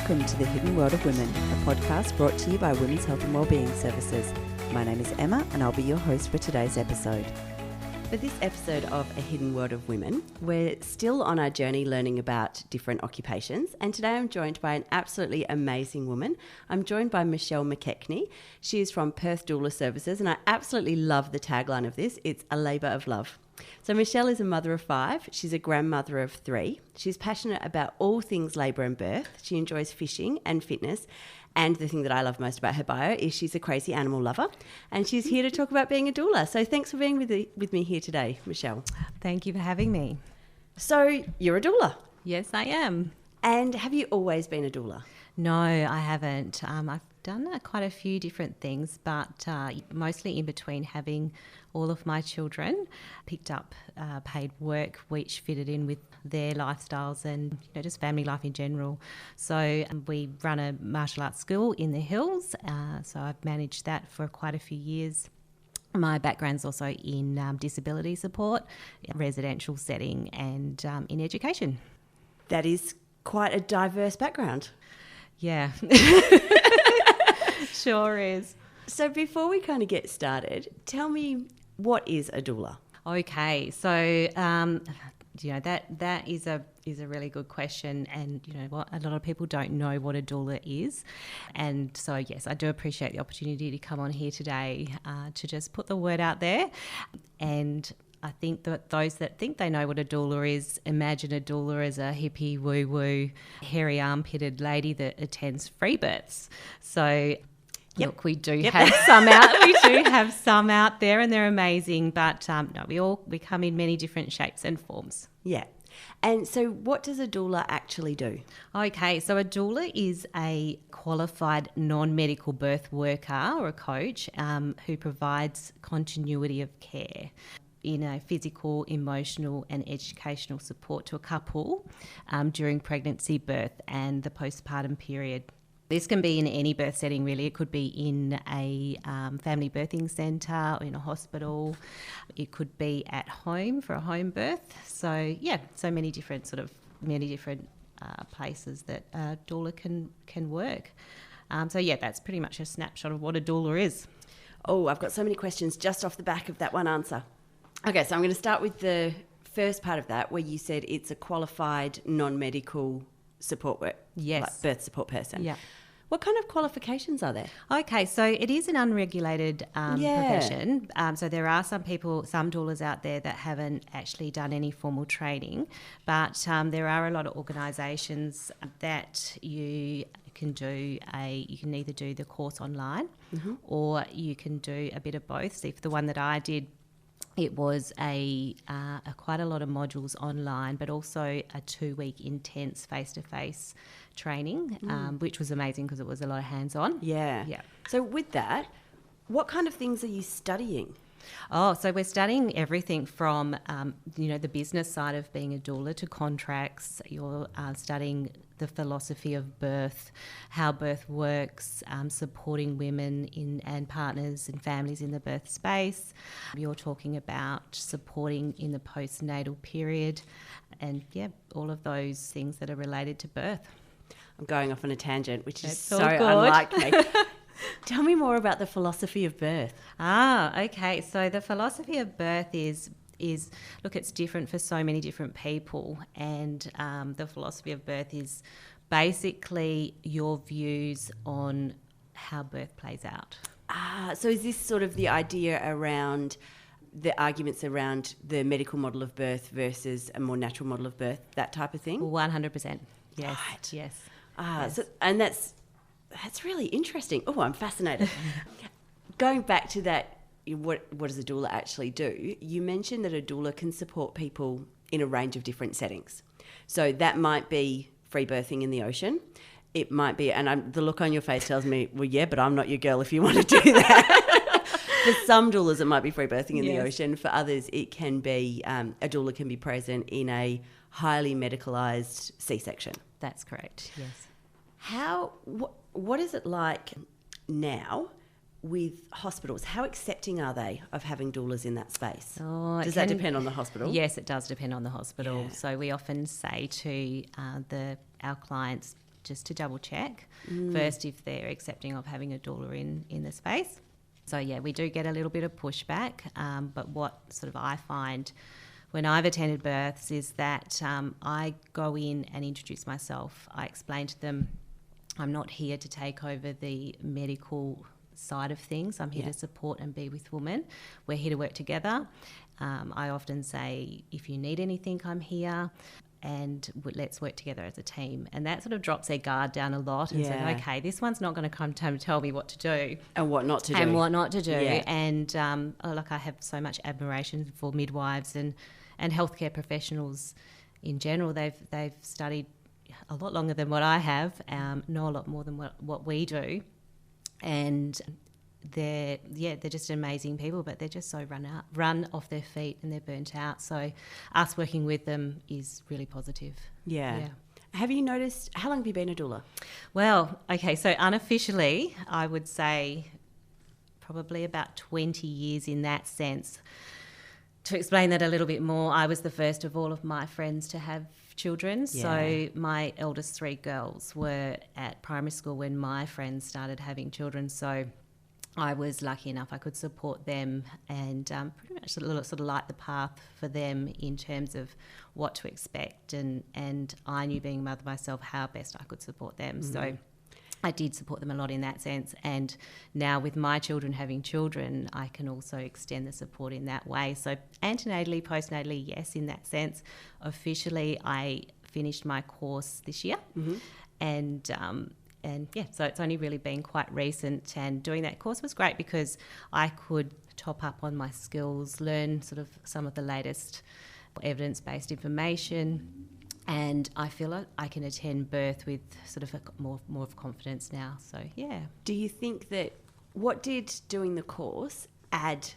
Welcome to the Hidden World of Women, a podcast brought to you by Women's Health and Wellbeing Services. My name is Emma and I'll be your host for today's episode. For this episode of A Hidden World of Women, we're still on our journey learning about different occupations, and today I'm joined by an absolutely amazing woman. I'm joined by Michelle McKechnie. She is from Perth Doula Services, and I absolutely love the tagline of this. It's a labour of love. So Michelle is a mother of 5. She's a grandmother of 3. She's passionate about all things labour and birth. She enjoys fishing and fitness. And the thing that I love most about her bio is she's a crazy animal lover. And she's here to talk about being a doula. So thanks for being with me here today, Michelle. Thank you for having me. So you're a doula. Yes, I am. And have you always been a doula? No, I haven't. I've done quite a few different things, but mostly in between having all of my children, picked up paid work which fitted in with their lifestyles and just family life in general. So we run a martial arts school in the hills, so I've managed that for quite a few years. My background's also in disability support, residential setting and in education. That is quite a diverse background. Yeah, sure is. So before we kind of get started, tell me, what is a doula? Okay, so that is a really good question, and what, a lot of people don't know what a doula is, and so yes, I do appreciate the opportunity to come on here today to just put the word out there. And I think that those that think they know what a doula is, imagine a doula as a hippie, woo-woo, hairy armpitted lady that attends free births. So look, we do have some out. We do have some out there, and they're amazing. But no, we come in many different shapes and forms. Yeah. And so what does a doula actually do? Okay, so a doula is a qualified non-medical birth worker or a coach who provides continuity of care in a physical, emotional and educational support to a couple during pregnancy, birth and the postpartum period. This can be in any birth setting, really. It could be in a family birthing centre or in a hospital. It could be at home for a home birth. So, yeah, so many different places that a doula can work. So, yeah, that's pretty much a snapshot of what a doula is. Oh, I've got so many questions just off the back of that one answer. Okay, so I'm going to start with the first part of that, where you said it's a qualified non-medical support work, yes, like birth support person. Yeah. What kind of qualifications are there? Okay, so it is an unregulated profession. So there are some doulas out there that haven't actually done any formal training, but there are a lot of organisations that you can either do the course online, mm-hmm, or you can do a bit of both. So for the one that I did, it was quite a lot of modules online, but also a 2-week intense face-to-face training, which was amazing because it was a lot of hands-on. Yeah. So with that, what kind of things are you studying? Oh, so we're studying everything from, the business side of being a doula to contracts. You're studying the philosophy of birth, how birth works, supporting women and partners and families in the birth space. You're talking about supporting in the postnatal period and, all of those things that are related to birth. I'm going off on a tangent, which is so good. unlike me. Tell me more about the philosophy of birth. Okay. So the philosophy of birth is look, it's different for so many different people, and the philosophy of birth is basically your views on how birth plays out. So is this sort of the idea around the arguments around the medical model of birth versus a more natural model of birth, that type of thing? 100%. Yes. Right. Yes. Yes. So, and that's really interesting. Oh, I'm fascinated. Going back to that, what does a doula actually do? You mentioned that a doula can support people in a range of different settings. So that might be free birthing in the ocean. It might be, and the look on your face tells me, well, yeah, but I'm not your girl if you want to do that. For some doulas, it might be free birthing in the ocean. For others, it can be, a doula can be present in a highly medicalised C-section. That's correct, yes. What is it like now with hospitals? How accepting are they of having doulas in that space? Does that depend on the hospital? Yes, it does depend on the hospital. Yeah. So we often say to our clients just to double check first if they're accepting of having a doula in the space. So, yeah, we do get a little bit of pushback, but what sort of I find when I've attended births is that I go in and introduce myself. I explain to them I'm not here to take over the medical side of things. I'm here to support and be with women. We're here to work together. I often say, if you need anything, I'm here, and let's work together as a team. And that sort of drops their guard down a lot and says, okay, this one's not going to come to tell me what to do. And what not to do. Yeah. And I have so much admiration for midwives and healthcare professionals in general. They've studied a lot longer than what I have, know a lot more than what we do. And they're just amazing people, but they're just so run off their feet and they're burnt out. So us working with them is really positive. Yeah. Have you noticed, how long have you been a doula? Well, okay, so unofficially, I would say probably about 20 years in that sense. To explain that a little bit more, I was the first of all of my friends to have children. Yeah. So my eldest 3 girls were at primary school when my friends started having children. So I was lucky enough I could support them and pretty much sort of light the path for them in terms of what to expect. And I knew, being a mother myself, how best I could support them. So I did support them a lot in that sense. And now with my children having children, I can also extend the support in that way. So antenatally, postnatally, yes, in that sense. Officially, I finished my course this year. And so it's only really been quite recent, and doing that course was great because I could top up on my skills, learn sort of some of the latest evidence-based information, and I feel like I can attend birth with sort of more of confidence now. So, yeah. Do you think that, what did doing the course add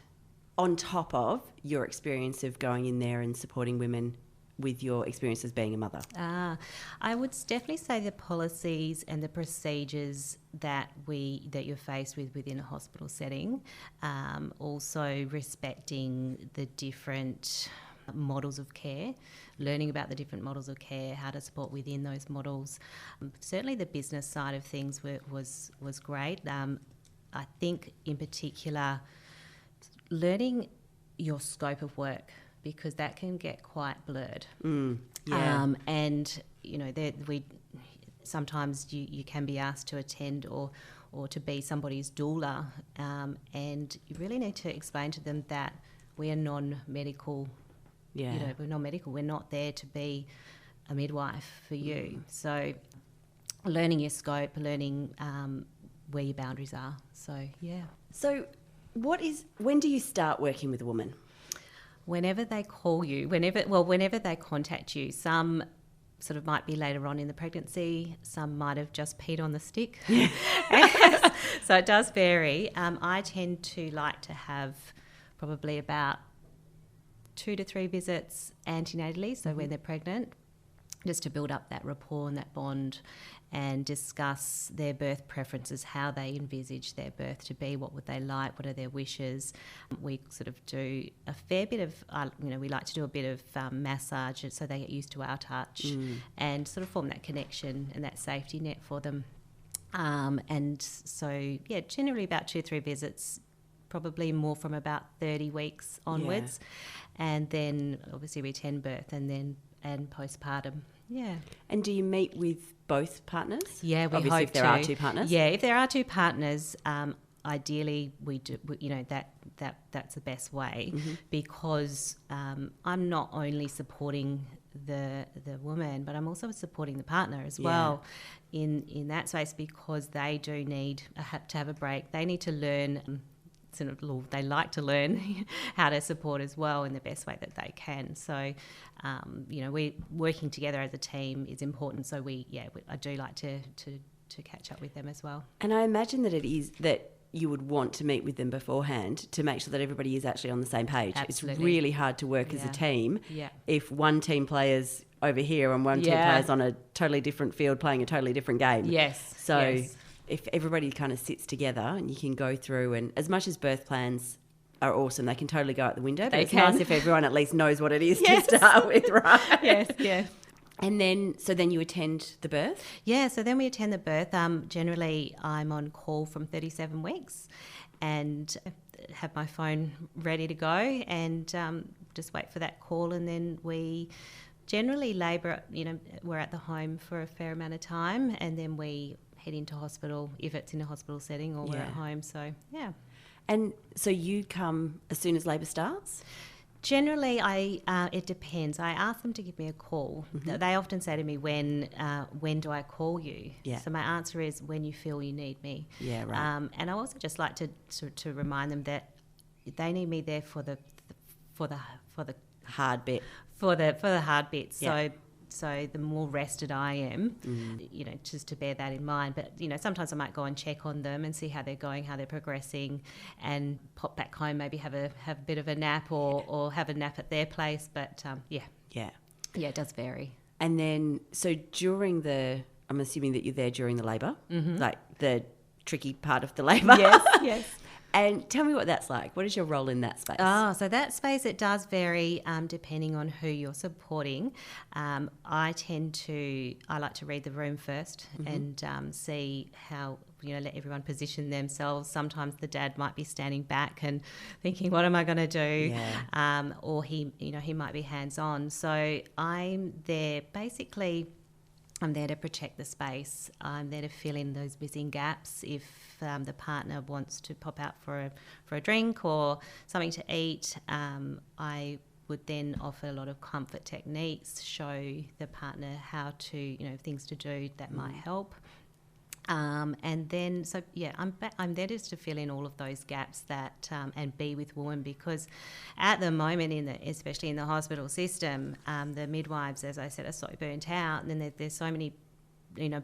on top of your experience of going in there and supporting women with your experience as being a mother? I would definitely say the policies and the procedures that you're faced with within a hospital setting, also respecting the different models of care, learning about the different models of care, how to support within those models. Certainly the business side of things was great. I think in particular learning your scope of work, because that can get quite blurred. And, you know, sometimes you can be asked to attend or to be somebody's doula, and you really need to explain to them that we are non-medical. You know, we're non-medical. We're not there to be a midwife for you. So learning your scope, learning where your boundaries are. So, yeah. So when do you start working with a woman? Whenever they call you, whenever they contact you. Some sort of might be later on in the pregnancy, some might have just peed on the stick. So it does vary. I tend to like to have probably about 2 to 3 visits antenatally, so when they're pregnant, just to build up that rapport and that bond and discuss their birth preferences, how they envisage their birth to be, what would they like, what are their wishes. We sort of do a fair bit of, we like to do a bit of massage so they get used to our touch and sort of form that connection and that safety net for them. And so, generally about 2 or 3 visits, probably more from about 30 weeks onwards. And then obviously we attend birth and postpartum. Yeah. And do you meet with both partners? Yeah, we obviously hope if there are 2 partners. Yeah, if there are 2 partners, ideally we do. That's the best way, because I'm not only supporting the woman, but I'm also supporting the partner as well in that space, because they do need to have a break. They need to learn. They like to learn how to support as well in the best way that they can. So, we working together as a team is important. So I do like to catch up with them as well. And I imagine that it is that you would want to meet with them beforehand to make sure that everybody is actually on the same page. Absolutely. It's really hard to work as a team if one team player's over here and one team player's on a totally different field playing a totally different game. Yes. So if everybody kind of sits together and you can go through, and as much as birth plans are awesome, they can totally go out the window, but it's nice if everyone at least knows what it is to start with, right? Yes. And then, so then you attend the birth? Yeah, so then we attend the birth. Generally, I'm on call from 37 weeks and have my phone ready to go and just wait for that call. And then we generally labour, we're at the home for a fair amount of time and then we head into hospital if it's in a hospital setting or we're at home. So, yeah. And so you come as soon as labour starts? Generally, it depends. I ask them to give me a call. Mm-hmm. They often say to me, when do I call you? Yeah. So my answer is when you feel you need me. Yeah, right. And I also just like to remind them that they need me there for the hard bit. For the hard bits. Yeah. So the more rested I am, just to bear that in mind. But, sometimes I might go and check on them and see how they're going, how they're progressing and pop back home, maybe have a bit of a nap or have a nap at their place. But, Yeah, it does vary. And then, so I'm assuming that you're there during the labour, like the tricky part of the labour. Yes. And tell me what that's like. What is your role in that space? Oh, so that space, it does vary depending on who you're supporting. I like to read the room first and see how, let everyone position themselves. Sometimes the dad might be standing back and thinking, what am I going to do? Yeah. Or he might be hands-on. So I'm there I'm there to protect the space. I'm there to fill in those missing gaps if the partner wants to pop out for a drink or something to eat. I would then offer a lot of comfort techniques, show the partner how to, things to do that might help. And then, I'm there just to fill in all of those gaps and be with women, because at the moment, especially in the hospital system, the midwives, as I said, are so burnt out, and then there's so many,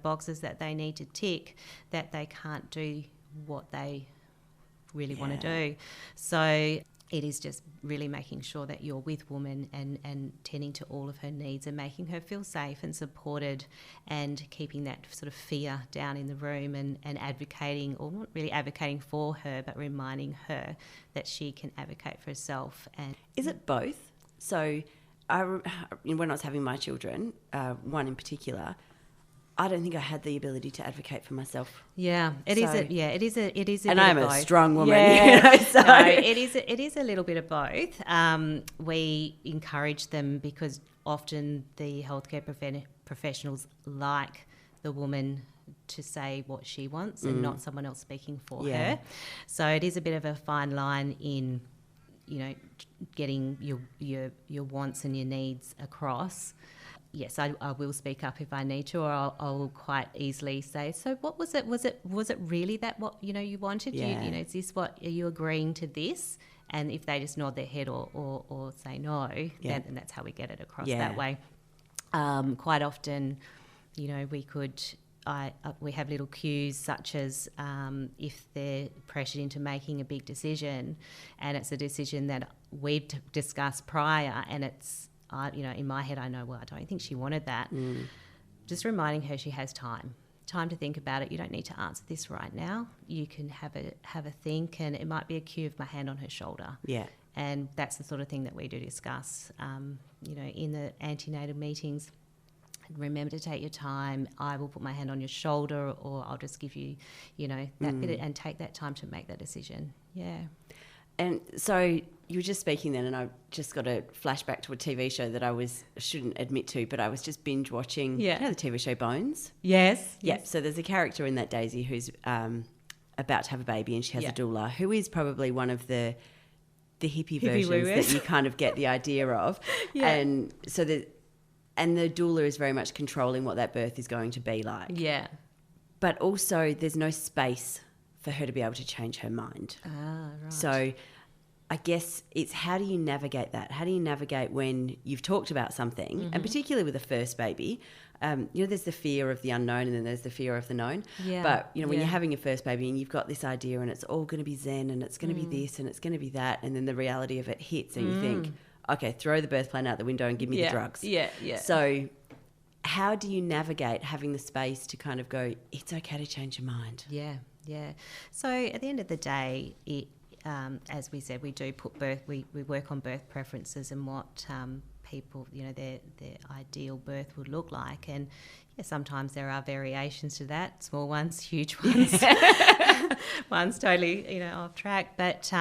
boxes that they need to tick that they can't do what they really want to do. So it is just really making sure that you're with woman and tending to all of her needs and making her feel safe and supported and keeping that sort of fear down in the room and advocating, or not really advocating for her, but reminding her that she can advocate for herself. And is it both? So when I was having my children, one in particular, I don't think I had the ability to advocate for myself. Yeah, it is. It is a. And I'm a strong woman. Yeah. So. No, it is a little bit of both. We encourage them because often the healthcare professionals like the woman to say what she wants and not someone else speaking for her. So it is a bit of a fine line in, getting your wants and your needs across. Yes, I will speak up if I need to, or I'll quite easily say, so what was it? Was it really that what you wanted? Yeah. Is this what, are you agreeing to this? And if they just nod their head or say no, then that's how we get it across that way. Quite often, we have little cues such as if they're pressured into making a big decision, and it's a decision that we've discussed prior, and it's. In my head, I know, well, I don't think she wanted that. Just reminding her she has time to think about it. You don't need to answer this right now. You can have a think, and it might be a cue of my hand on her shoulder. Yeah. And that's the sort of thing that we do discuss, in the antenatal meetings. Remember to take your time. I will put my hand on your shoulder, or I'll just give you, that bit, and take that time to make that decision. Yeah. And so you were just speaking then, and I just got a flashback to a TV show that I shouldn't admit to, but I was just binge watching. Yeah. You know the TV show Bones? Yes. Yeah. So there's a character in that, Daisy, who's about to have a baby, and she has a doula, who is probably one of the hippie versions that you kind of get the idea of. Yeah. And so the doula is very much controlling what that birth is going to be like. Yeah. But also there's no space for her to be able to change her mind. Ah, right. So I guess it's, how do you navigate that? How do you navigate when you've talked about something, and particularly with a first baby, there's the fear of the unknown and then there's the fear of the known. Yeah. But, when you're having a first baby and you've got this idea and it's all going to be zen and it's going to be this and it's going to be that, and then the reality of it hits and you think, okay, throw the birth plan out the window and give me the drugs. Yeah. So how do you navigate having the space to kind of go, it's okay to change your mind? Yeah. So at the end of the day, as we said, we do put birth. We work on birth preferences and what people, their ideal birth would look like, and sometimes there are variations to that, small ones, huge ones, one's totally off track. But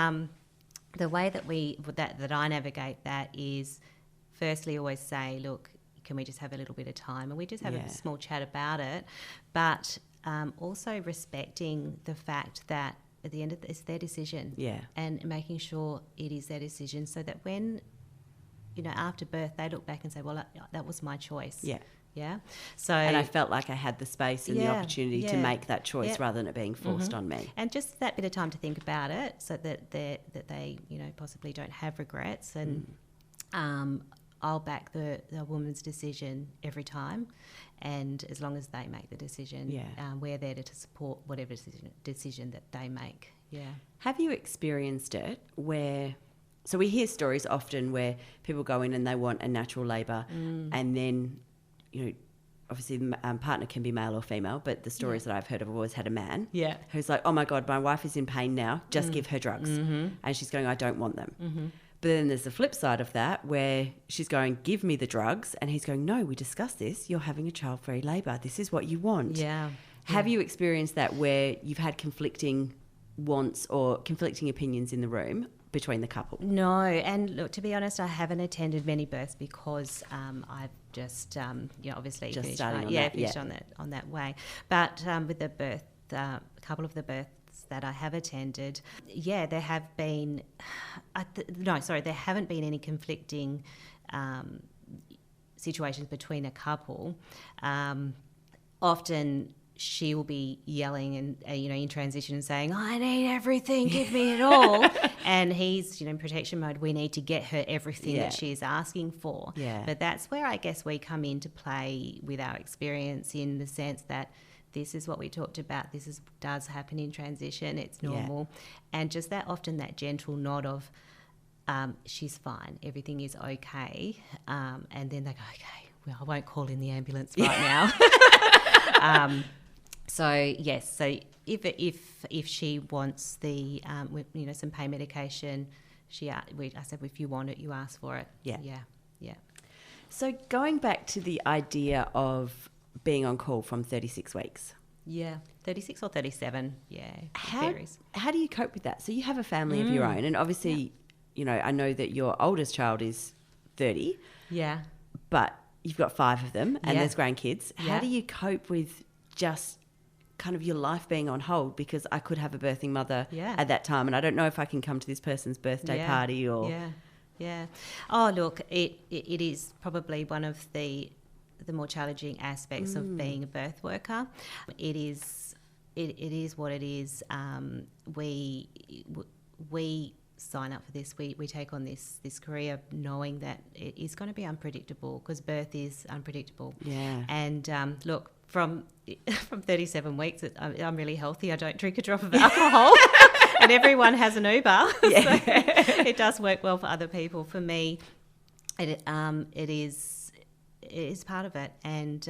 the way that I navigate that is, firstly, always say, look, can we just have a little bit of time, and we just have a small chat about it, but also respecting the fact that at the end of it's their decision, and making sure it is their decision, so that when after birth they look back and say, well, that was my choice. So, and I felt like I had the space and the opportunity to make that choice rather than it being forced on me. And just that bit of time to think about it, so that they possibly don't have regrets. And I'll back the woman's decision every time, and as long as they make the decision, we're there to support whatever decision that they make. Have you experienced it where... So we hear stories often where people go in and they want a natural labour, and then, obviously the partner can be male or female, but the stories that I've heard of have always had a man who's like, oh my God, my wife is in pain now, just give her drugs. And she's going, I don't want them. But then there's the flip side of that where she's going, give me the drugs, and he's going, no, we discussed this, you're having a child-free labour, this is what you want. Have you experienced that where you've had conflicting wants or conflicting opinions in the room between the couple? No, and look, to be honest, I haven't attended many births because I've just obviously just finished on that way. But with the birth, a couple of the births that I have attended, there have been there haven't been any conflicting situations between a couple. Often she will be yelling and in transition and saying, I need everything, give me it all. And he's in protection mode, we need to get her everything that she is asking for. But that's where I guess we come into play with our experience, in the sense that this is what we talked about, does happen in transition, it's normal. And just often that gentle nod of, she's fine, everything is okay. And then they go, okay, well, I won't call in the ambulance right now. So if she wants the some pain medication, I said, if you want it, you ask for it. So going back to the idea of being on call from 36 weeks. 36 or 37. Varies. How do you cope with that? So you have a family of your own, and obviously, I know that your oldest child is 30. But you've got 5 of them, and there's grandkids. How do you cope with just kind of your life being on hold, because I could have a birthing mother at that time, and I don't know if I can come to this person's birthday party or... Oh, look, it is probably one of the more challenging aspects of being a birth worker. It is what it is. We sign up for this. We take on this career knowing that it is going to be unpredictable, because birth is unpredictable. And look, from 37 weeks, I'm really healthy. I don't drink a drop of alcohol, and everyone has an Uber. So it does work well for other people. For me, it is part of it, and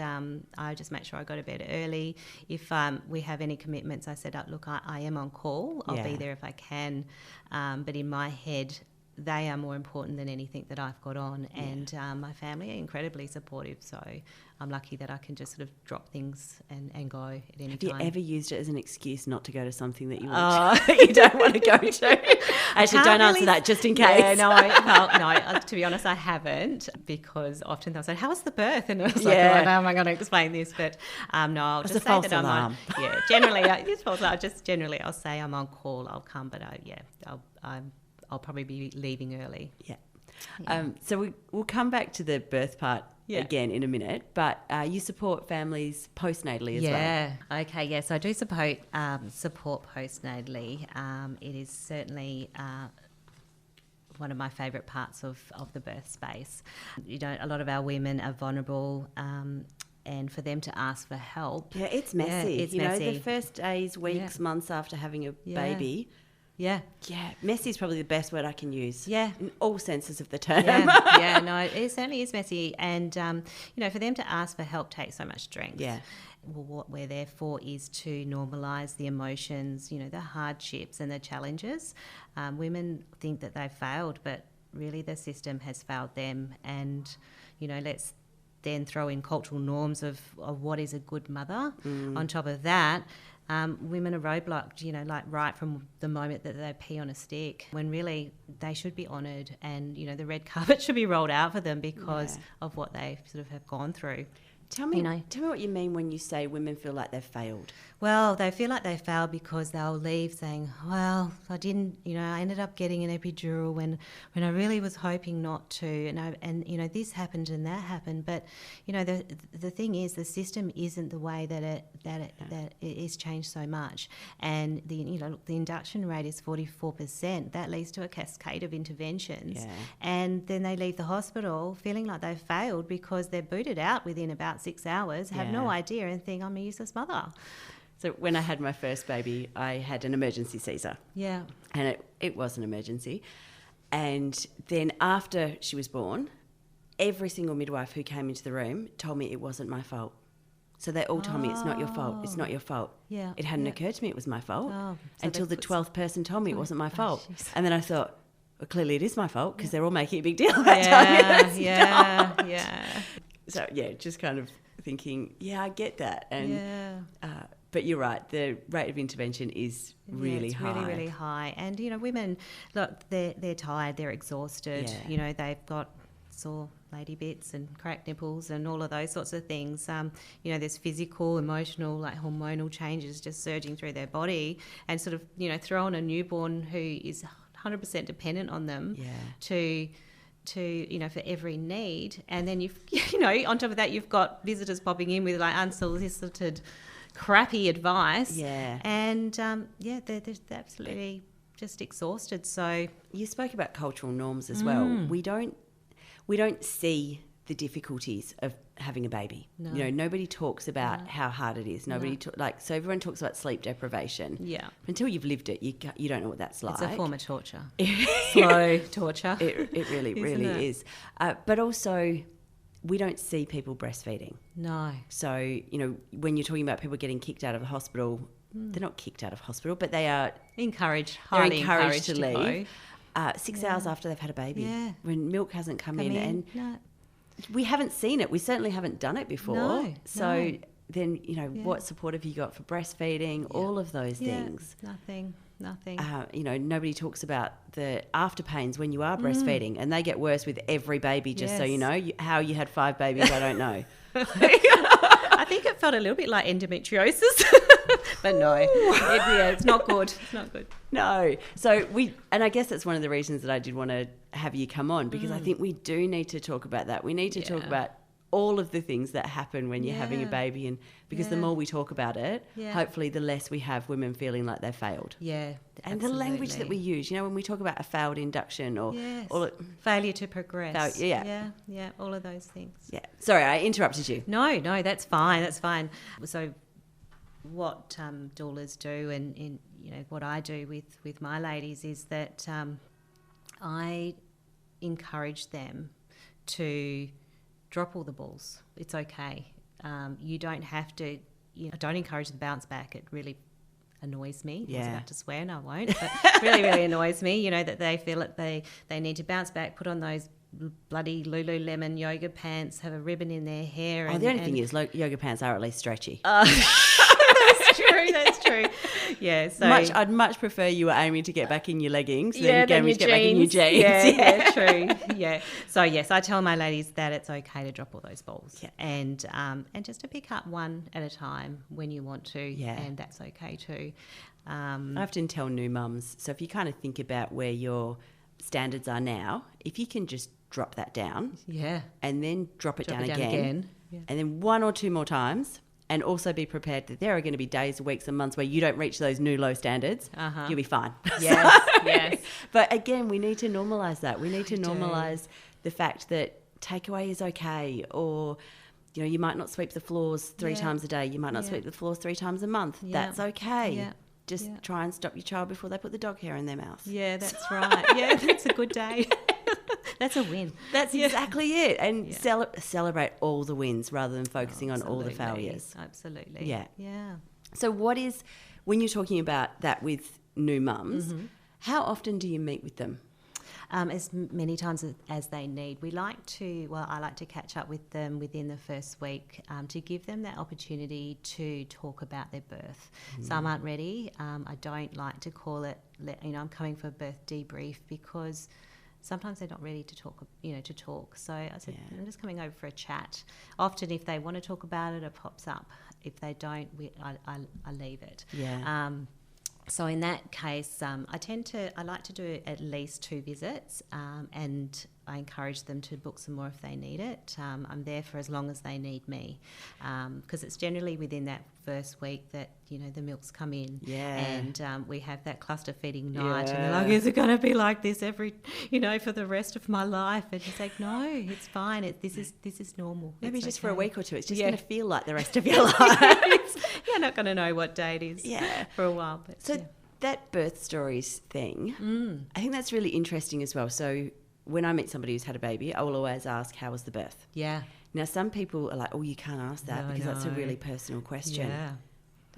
I just make sure I go to bed early. If we have any commitments, I said, look, I am on call. I'll be there if I can, but in my head, they are more important than anything that I've got on. And my family are incredibly supportive, so I'm lucky that I can just sort of drop things and go at any time. Have you ever used it as an excuse not to go to something that you don't want to go to? Actually, don't answer that, just in case. No, to be honest, I haven't, because often they'll say, how was the birth? And I was like, how am I going to explain this? But no, I'll just say that I'm on. Generally, it's false alarm. Generally, I'll say I'm on call, I'll come, but I'll probably be leaving early. So we'll come back to the birth part again in a minute, but you support families postnatally as well. Okay, yes, I do support postnatally. It is certainly one of my favourite parts of the birth space. A lot of our women are vulnerable, and for them to ask for help. It's messy. It's messy. The first days, weeks, months after having a baby, Yeah. Yeah, messy is probably the best word I can use. Yeah. In all senses of the term. Yeah, no, it certainly is messy. And, for them to ask for help takes so much strength. Yeah. Well, what we're there for is to normalise the emotions, the hardships and the challenges. Women think that they've failed, but really the system has failed them. And, let's then throw in cultural norms of what is a good mother. On top of that, women are roadblocked, like right from the moment that they pee on a stick, when really they should be honoured and, the red carpet should be rolled out for them because of what they sort of have gone through. Tell me what you mean when you say women feel like they've failed. Well, they feel like they failed because they'll leave saying, well, I didn't, I ended up getting an epidural when I really was hoping not to. And this happened and that happened. But, the thing is, the system isn't the way that it is changed so much. And the induction rate is 44%. That leads to a cascade of interventions. Yeah. And then they leave the hospital feeling like they've failed because they're booted out within about 6 hours, have no idea and think I'm a useless mother. So when I had my first baby, I had an emergency Caesar. Yeah. And it was an emergency. And then after she was born, every single midwife who came into the room told me it wasn't my fault. So they all told me it's not your fault. It's not your fault. Yeah. It hadn't occurred to me it was my fault So until the 12th person told me it wasn't my fault. Geez. And then I thought, well, clearly it is my fault because they're all making a big deal about telling me it's Yeah. So, just kind of thinking, I get that. And but you're right, the rate of intervention is really high. Really, really high. And, women, look, they're tired, they're exhausted. Yeah. They've got sore lady bits and cracked nipples and all of those sorts of things. There's physical, emotional, like hormonal changes just surging through their body and sort of, throw on a newborn who is 100% dependent on them to for every need. And then you've on top of that you've got visitors popping in with like unsolicited crappy advice and they're absolutely just exhausted. So you spoke about cultural norms as well. We don't see the difficulties of having a baby. Nobody talks about how hard it is. So everyone talks about sleep deprivation. Yeah. Until you've lived it, you don't know what that's like. It's a form of torture. Slow torture. It really is. But also, we don't see people breastfeeding. No. So, when you're talking about people getting kicked out of the hospital, they're not kicked out of hospital, but they are encouraged to leave 6 hours after they've had a baby. Yeah. When milk hasn't come in. And we haven't seen it. We certainly haven't done it before. Then, what support have you got for breastfeeding? All of those things. Nothing. Nobody talks about the after pains when you are breastfeeding, and they get worse with every baby, just so you know. How you had 5 babies, I don't know. I think it felt a little bit like endometriosis. But no, it's not good. It's not good. No. So I guess that's one of the reasons that I did want to have you come on, because I think we do need to talk about that. We need to talk about all of the things that happen when you're having a baby, and because the more we talk about it, hopefully the less we have women feeling like they've failed. Yeah. And absolutely. the language that we use, when we talk about a failed induction or failure to progress. Yeah, all of those things. Yeah. Sorry, I interrupted you. No, that's fine. So what doulas do and what I do with my ladies is that I encourage them to drop all the balls. It's okay. You don't have to. I don't encourage the bounce back. It really annoys me. I was about to swear, and I won't. But it really, really annoys me. That they feel that they need to bounce back, put on those bloody Lululemon yoga pants, have a ribbon in their hair. The only thing is, yoga pants are at least stretchy. That's true. Yeah, so I'd much prefer you were aiming to get back in your leggings than get back in your jeans. Yeah, true. Yeah. So yes, I tell my ladies that it's okay to drop all those balls, and just to pick up one at a time when you want to, and that's okay too. I often tell new mums, so if you kind of think about where your standards are now, if you can just drop that down, and then drop it down again. And then 1 or 2 more times. And also be prepared that there are going to be days, weeks and months where you don't reach those new low standards. You'll be fine. Yes. But again, we need to normalise that. We need to normalise the fact that takeaway is okay, or you might not sweep the floors 3 times a day. You might not sweep the floors 3 times a month. That's okay. just try and stop your child before they put the dog hair in their mouth. Yeah, that's right. Yeah, that's a good day. That's a win. That's exactly it. And celebrate all the wins rather than focusing on all the failures. Absolutely. Yeah. Yeah. So when you're talking about that with new mums, how often do you meet with them? As many times as they need. I like to catch up with them within the first week to give them that opportunity to talk about their birth. Some aren't ready. I don't like to call it, I'm coming for a birth debrief, because sometimes they're not ready to talk. So I said, I'm just coming over for a chat. Often if they want to talk about it pops up. If they don't, I leave it. Yeah. So in that case, I like to do at least 2 visits, and I encourage them to book some more if they need it. I'm there for as long as they need me, because it's generally within that first week that, the milks come in. Yeah. And we have that cluster feeding night, and they're like, is it going to be like this for the rest of my life? And it's like, no, it's fine. This is normal. Maybe it's just for a week or two. It's just going to feel like the rest of your life. You're not going to know what day it is for a while. But so that birth stories thing, I think that's really interesting as well. So when I meet somebody who's had a baby, I will always ask, how was the birth? Yeah. Now, some people are like, oh, you can't ask that because that's a really personal question. Yeah.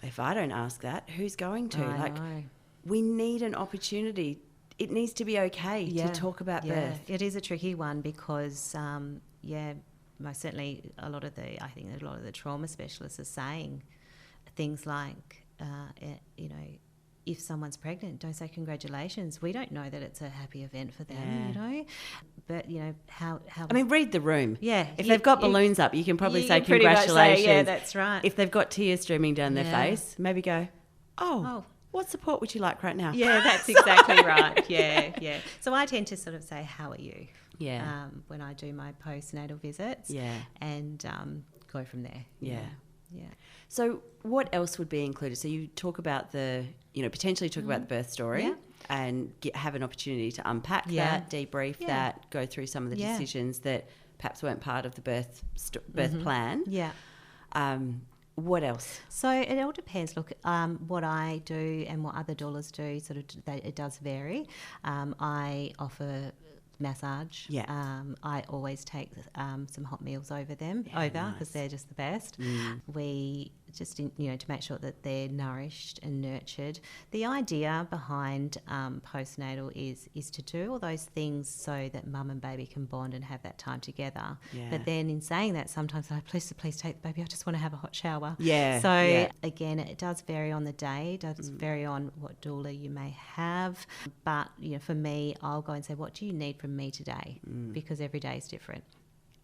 If I don't ask that, who's going to? I know. We need an opportunity. It needs to be okay to talk about birth. It is a tricky one because, most certainly I think a lot of the trauma specialists are saying things like, if someone's pregnant, don't say congratulations. We don't know that it's a happy event for them, But, how... I mean, read the room. Yeah. If they've got balloons up, you can probably say congratulations. Yeah, that's right. If they've got tears streaming down their face, maybe go, what support would you like right now? Yeah, that's exactly right. Yeah. So I tend to sort of say, how are you? Yeah. When I do my postnatal visits. Yeah. And go from there. Yeah. Yeah. So what else would be included? So you talk about potentially talk about the birth story and have an opportunity to unpack that, debrief that, go through some of the decisions that perhaps weren't part of the birth plan. Yeah. What else? So it all depends. Look, what I do and what other doulas do, it does vary. I offer massage. Yeah. I always take some hot meals over because they're just the best. We just to make sure that they're nourished and nurtured. The idea behind postnatal is to do all those things so that mum and baby can bond and have that time together. Yeah. But then in saying that, sometimes I'm please take the baby. I just want to have a hot shower. Yeah. So again, it does vary on the day. It does vary on what doula you may have. But for me, I'll go and say, what do you need from me today? Because every day is different.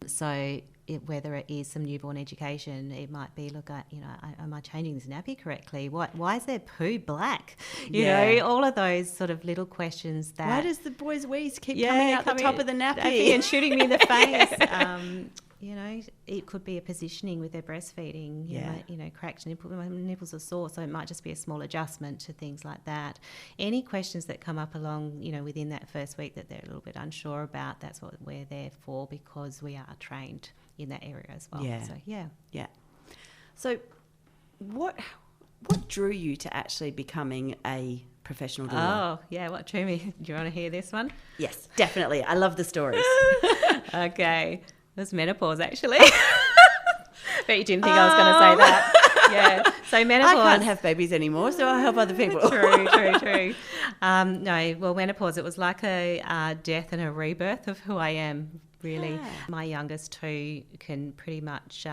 So whether it is some newborn education, it might be, look, am I changing this nappy correctly? Why is their poo black? You know, all of those sort of little questions that... Why does the boy's wheeze keep coming out the top of the nappy? And shooting me in the face? It could be a positioning with their breastfeeding. Cracked nipple. My nipples are sore, so it might just be a small adjustment to things like that. Any questions that come up along, within that first week that they're a little bit unsure about, that's what we're there for, because we are trained in that area as well. Yeah. So, yeah. So what drew you to actually becoming a professional doula? Oh, yeah, what drew me? Do you want to hear this one? Yes, definitely. I love the stories. Okay. It was menopause, actually. Bet you didn't think I was going to say that. Yeah. So menopause. I can't have babies anymore, so I'll help other people. True. No, well, menopause, it was like a death and a rebirth of who I am, really. Yeah. My youngest two can pretty much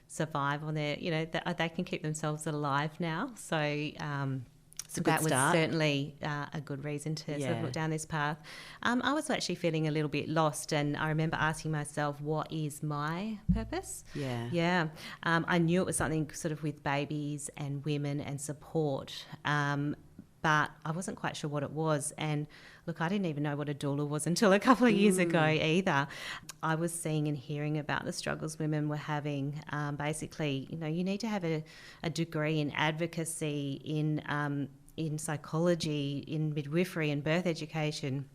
survive on their, they can keep themselves alive now. So... that was certainly a good reason to sort of look down this path. I was actually feeling a little bit lost, and I remember asking myself, what is my purpose? Yeah. I knew it was something sort of with babies and women and support, but I wasn't quite sure what it was. And look, I didn't even know what a doula was until a couple of years ago either. I was seeing and hearing about the struggles women were having. Basically, you need to have a degree in advocacy, in psychology, in midwifery and birth education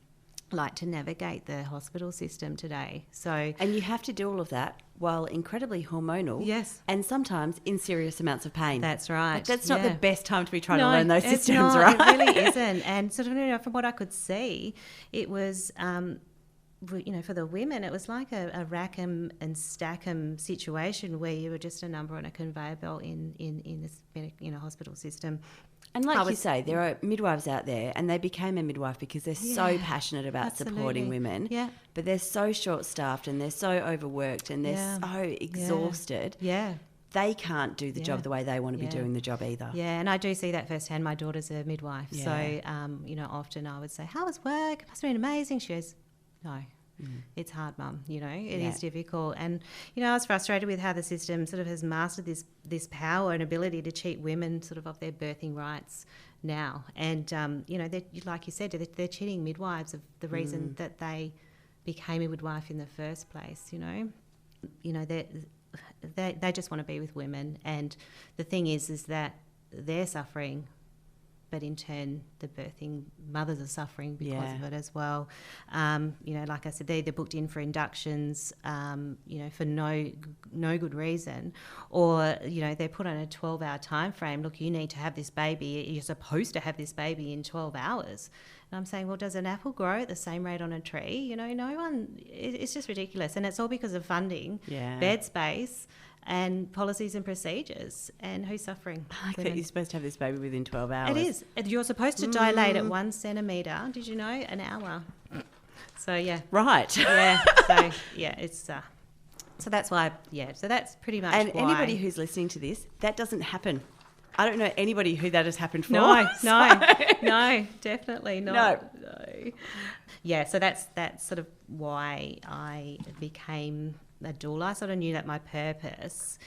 like to navigate the hospital system today. So, and you have to do all of that while incredibly hormonal. Yes. And sometimes in serious amounts of pain. That's right. Like, that's not the best time to be trying to No, learn those it's systems, not. right? It really isn't. And sort of, you know, from what I could see, it was, you know, for the women, it was like a rack 'em and stack 'em situation where you were just a number on a conveyor belt in this, you know, hospital system. And like you say, there are midwives out there, and they became a midwife because they're so Yeah, passionate about absolutely. supporting women. Yeah. But they're so short-staffed and they're so overworked and they're Yeah. so exhausted. Yeah. They can't do the Yeah. job the way they want to be Yeah. doing the job either. Yeah, and I do see that firsthand. My daughter's a midwife. Yeah. So, you know, often I would say, how was work? It must have been amazing. She goes, no. It's hard, Mum, you know, it is difficult. And, you know, I was frustrated with how the system sort of has mastered this power and ability to cheat women sort of their birthing rights now. And, you know, like you said, they're cheating midwives of the reason that they became a midwife in the first place, you know. You know, they just want to be with women. And the thing is that they're suffering, but in turn the birthing mothers are suffering because of it as well. You know, like I said, they're booked in for inductions, you know, for no good reason, or, you know, they're put on a 12-hour time frame. Look, you need to have this baby. You're supposed to have this baby in 12 hours. And I'm saying, well, does an apple grow at the same rate on a tree? You know, no one. It's just ridiculous, and it's all because of funding, bed space, and policies and procedures. And who's suffering? I like that you're supposed to have this baby within 12 hours. It is. You're supposed to dilate at 1 centimetre. Did you know? An hour. So, yeah. Right. Yeah. So, yeah, it's... so that's why... Yeah, so that's pretty much And why. anybody who's listening to this, that doesn't happen. I don't know anybody who that has happened for. No, so. no, definitely not. No. Yeah, so that's sort of why I became a doula. I sort of knew that my purpose,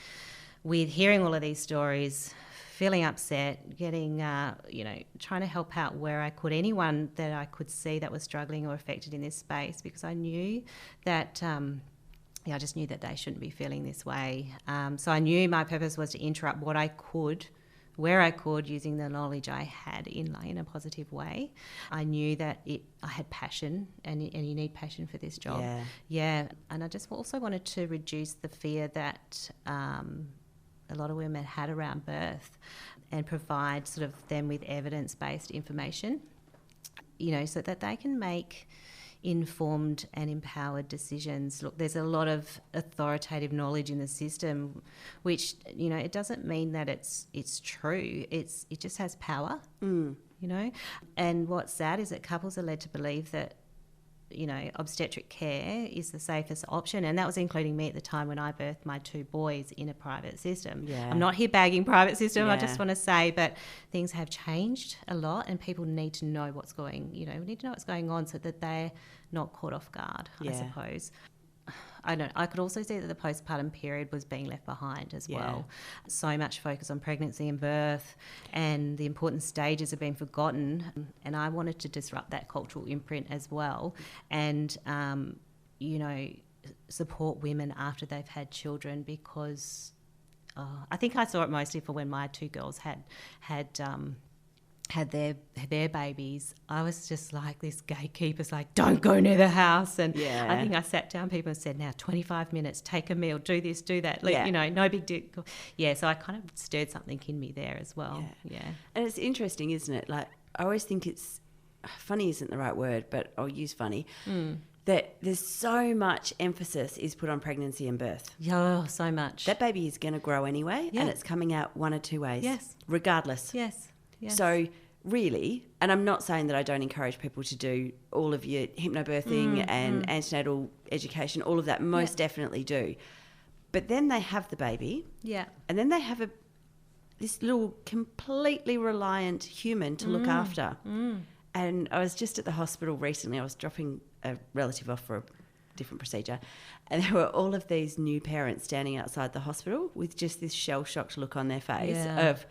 with hearing all of these stories, feeling upset, getting, you know, trying to help out where I could, anyone that I could see that was struggling or affected in this space, because I knew that... I just knew that they shouldn't be feeling this way. So I knew my purpose was to interrupt what I could, where I could, using the knowledge I had in a positive way. I knew that I had passion, and you need passion for this job. Yeah. And I just also wanted to reduce the fear that a lot of women had around birth, and provide sort of them with evidence-based information, you know, so that they can make informed and empowered decisions. Look, there's a lot of authoritative knowledge in the system, which, you know, it doesn't mean that it's true. It just has power, you know. And what's sad is that couples are led to believe that, you know, obstetric care is the safest option, and that was including me at the time when I birthed my 2 boys in a private system. I'm not here bagging private system, I just want to say, but things have changed a lot, and people need to know what's going, you know, we need to know what's going on so that they're not caught off guard, I suppose. I could also see that the postpartum period was being left behind as well. So much focus on pregnancy and birth, and the important stages have been forgotten. And I wanted to disrupt that cultural imprint as well, and, you know, support women after they've had children, because I think I saw it mostly for when my 2 girls had their babies. I was just like, this gatekeeper's like, don't go near the house. And I think I sat down people and said, now 25 minutes, take a meal, do this, do that. Like, you know, no big deal. Yeah, so I kind of stirred something in me there as well. Yeah. And it's interesting, isn't it? Like, I always think it's, funny isn't the right word, but I'll use funny, that there's so much emphasis is put on pregnancy and birth. Yeah, so much. That baby is going to grow anyway, and it's coming out one or 2 ways. Yes. Regardless. Yes. So really, and I'm not saying that I don't encourage people to do all of your hypnobirthing and antenatal education, all of that, most definitely do. But then they have the baby. Yeah. And then they have this little completely reliant human to look after. And I was just at the hospital recently. I was dropping a relative off for a different procedure, and there were all of these new parents standing outside the hospital with just this shell-shocked look on their face of,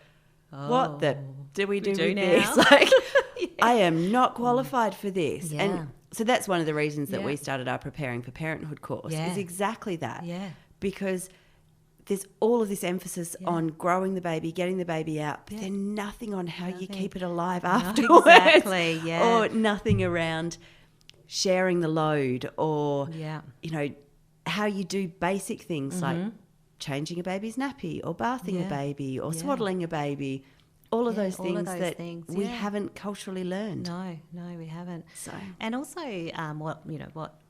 what the do we do with now? this? Like, I am not qualified for this. And so that's one of the reasons that we started our Preparing for Parenthood course, is exactly that. Because there's all of this emphasis on growing the baby, getting the baby out, but then nothing on how you keep it alive afterwards. Exactly, Or nothing around sharing the load, or, Yeah. you know, how you do basic things like changing a baby's nappy or bathing a baby or swaddling a baby. All of those things that we haven't culturally learned. No, we haven't. So, and also,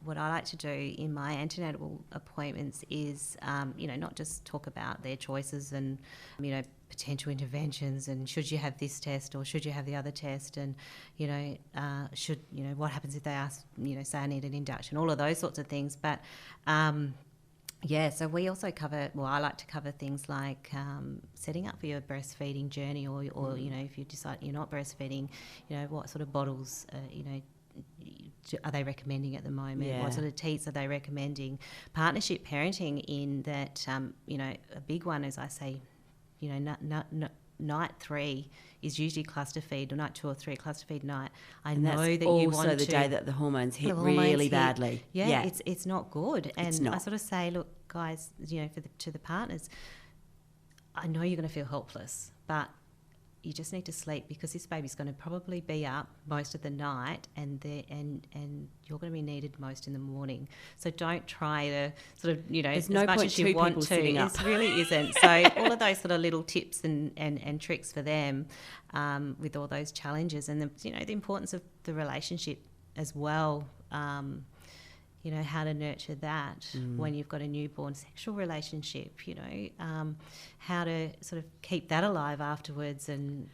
what I like to do in my antenatal appointments is, not just talk about their choices and, potential interventions and should you have this test or should you have the other test, and what happens if they ask, say I need an induction, all of those sorts of things. But so we also cover, I like to cover things like setting up for your breastfeeding journey, or if you decide you're not breastfeeding, what sort of bottles, are they recommending at the moment? Yeah. What sort of teats are they recommending? Partnership parenting, in that, a big one, as I say, night 3 is usually cluster feed, or night 2 or 3 cluster feed night. I know that you want to. Also the day that the hormones hit really badly. Yeah, it's not good. And I sort of say, look, guys, to the partners, I know you're going to feel helpless, but you just need to sleep, because this baby's going to probably be up most of the night, and you're going to be needed most in the morning. So don't try to sort of, there's as no much point as you want to. It really isn't. So all of those sort of little tips and tricks for them, with all those challenges, and the importance of the relationship as well. How to nurture that when you've got a newborn, sexual relationship, how to sort of keep that alive afterwards, and,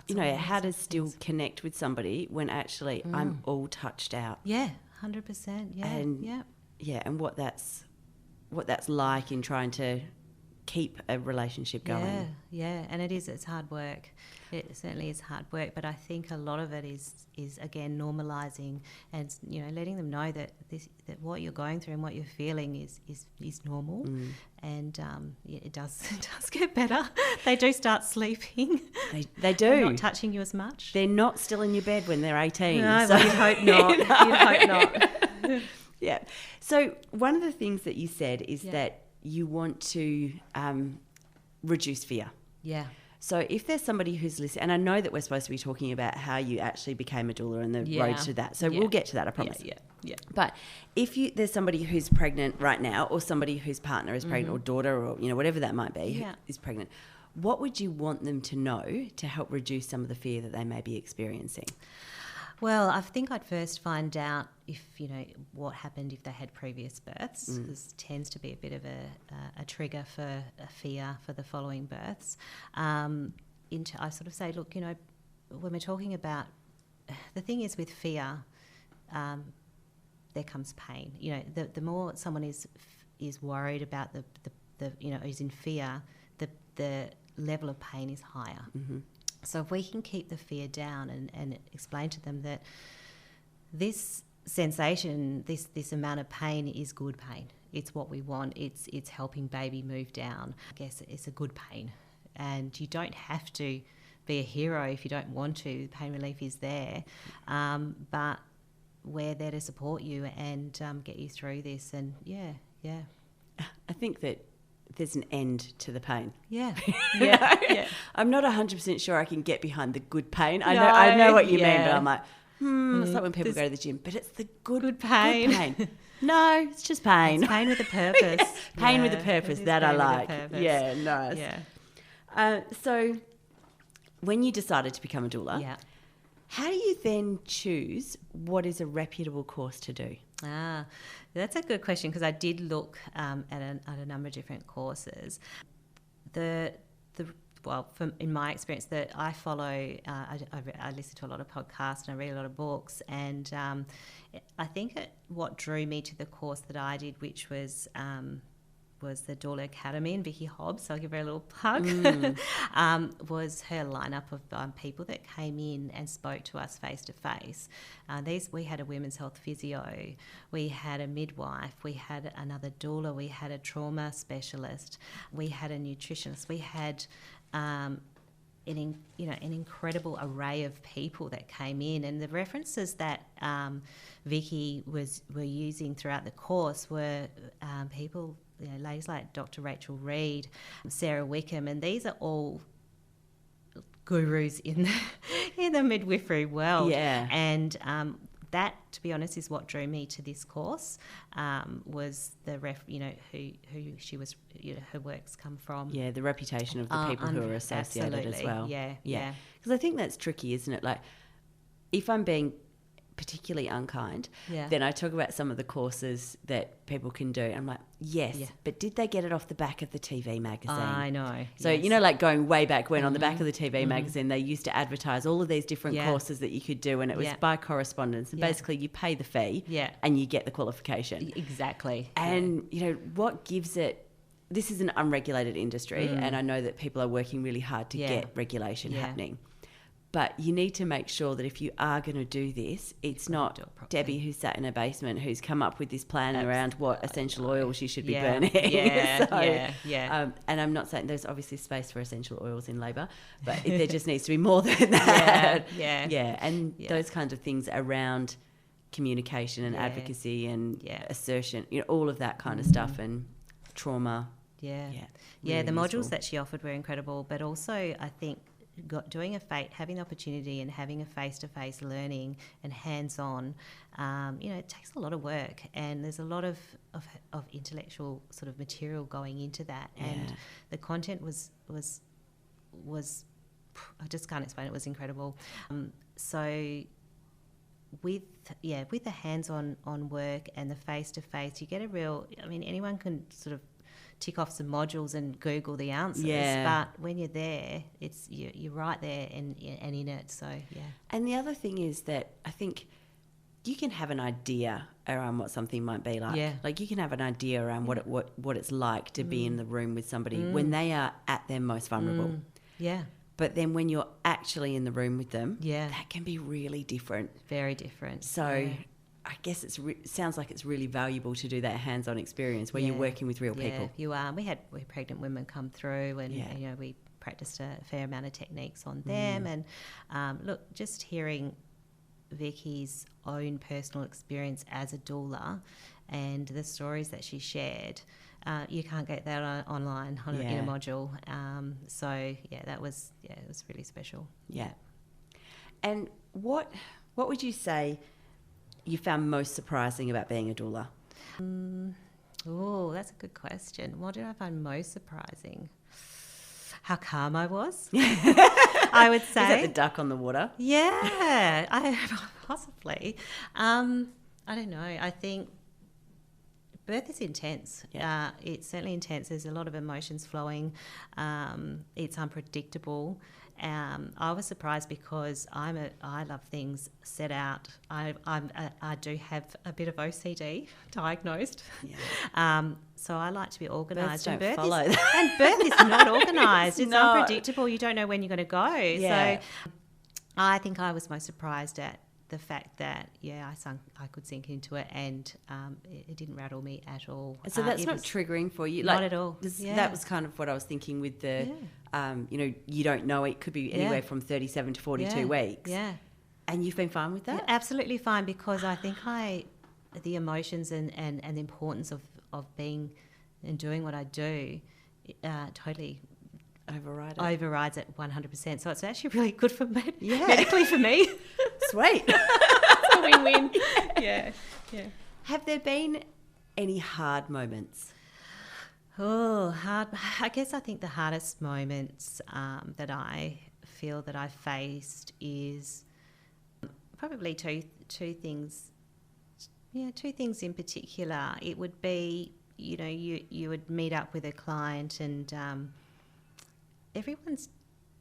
how to still connect with somebody when actually I'm all touched out. Yeah, 100%. Yeah. And what that's like in trying to keep a relationship going. Yeah, and it's hard work. It certainly is hard work, but I think a lot of it is again normalising and letting them know that that what you're going through and what you're feeling is normal, and it does get better. They do start sleeping. They do. They're not touching you as much. They're not still in your bed when they're 18. No, so you'd hope not. You'd hope not. Yeah. So one of the things that you said is that you want to reduce fear. Yeah. So if there's somebody who's listening, and I know that we're supposed to be talking about how you actually became a doula and the road to that. So we'll get to that, I promise. Yeah. But if there's somebody who's pregnant right now, or somebody whose partner is pregnant, or daughter, or whatever that might be, who is pregnant, what would you want them to know to help reduce some of the fear that they may be experiencing? Well, I think I'd first find out if, what happened if they had previous births. This tends to be a bit of a trigger for a fear for the following births. I sort of say, look, when we're talking about, the thing is with fear, there comes pain. The more someone is worried about the is in fear, the level of pain is higher. Mm-hmm. So if we can keep the fear down and explain to them that this sensation, this amount of pain is good pain. It's what we want. It's helping baby move down. I guess it's a good pain. And you don't have to be a hero if you don't want to. The pain relief is there. But we're there to support you and get you through this. And yeah. I think that there's an end to the pain. Yeah. I'm not 100% sure I can get behind the good pain. I know what you mean, but I'm like, it's like when people go to the gym, but it's the good pain. Good pain. No, it's just pain. It's pain with a purpose. Pain with a purpose, that I like. Yeah, nice. Yeah. So when you decided to become a doula, how do you then choose what is a reputable course to do? That's a good question, because I did look at a number of different courses. In my experience, that I follow, I listen to a lot of podcasts and I read a lot of books, and I think what drew me to the course that I did, which was the Doula Academy and Vicky Hobbs, so I'll give her a little plug, was her lineup of people that came in and spoke to us face to face. We had a women's health physio, we had a midwife, we had another doula, we had a trauma specialist, we had a nutritionist, we had an incredible array of people that came in, and the references that Vicky were using throughout the course were people, ladies like Dr. Rachel Reed, Sarah Wickham, and these are all gurus in the midwifery world. Yeah. And that, to be honest, is what drew me to this course. Was the who she was, her works come from. Yeah, the reputation of the people who are associated as well. Yeah. Because I think that's tricky, isn't it? Like, if I'm being particularly unkind, then I talk about some of the courses that people can do. I'm like, yes, but did they get it off the back of the TV magazine? I know. So, like going way back when on the back of the TV magazine, they used to advertise all of these different courses that you could do, and it was by correspondence. And basically you pay the fee and you get the qualification. Exactly. And, what gives it, this is an unregulated industry, and I know that people are working really hard to get regulation happening. But you need to make sure that if you are going to do this, it's not Debbie who sat in a basement who's come up with this plan around what essential oils you should be burning. And I'm not saying there's obviously space for essential oils in labour, but there just needs to be more than that. And those kinds of things around communication and advocacy and assertion, all of that kind of stuff, and trauma. Really the useful. modules that she offered were incredible, but also I think having the opportunity and having a face-to-face learning and hands-on, it takes a lot of work, and there's a lot of intellectual sort of material going into that, and the content was I just can't explain it. It was incredible. So with the hands-on work and the face-to-face, you get a real, anyone can sort of tick off some modules and Google the answers, but when you're there, it's you're right there and in it. So And the other thing is that I think you can have an idea around what something might be like. Like you can have an idea around what it's like to be in the room with somebody when they are at their most vulnerable. But then when you're actually in the room with them, that can be really different. Very different. So I guess it sounds like it's really valuable to do that hands-on experience where you're working with real people. You are. We had pregnant women come through, and we practiced a fair amount of techniques on them. And look, just hearing Vicky's own personal experience as a doula and the stories that she shared, you can't get that online in a module. That was it was really special. And what would you say you found most surprising about being a doula? Oh, that's a good question. What did I find most surprising? How calm I was, I would say. Is that the duck on the water? Yeah, possibly. I don't know. I think birth is intense. It's certainly intense. There's a lot of emotions flowing. It's unpredictable. I was surprised because I love things set out. I do have a bit of OCD diagnosed, so I like to be organised. And birth follow. And birth is not organised. It's unpredictable. You don't know when you're going to go. So I think I was most surprised at the fact that I could sink into it, and it didn't rattle me at all. So that's not triggering for you? Not at all. That was kind of what I was thinking with the, you don't know, it could be anywhere from 37 to 42 weeks. Yeah. And you've been fine with that? Yeah, absolutely fine, because I think the emotions and the importance of being and doing what I do totally overrides it 100%. So it's actually really good for me, medically for me. Sweet. It's a win-win. Yeah. Have there been any hard moments? Oh, hard. I guess I think the hardest moments that I feel that I faced is probably two things. Yeah, two things in particular. It would be, you would meet up with a client, and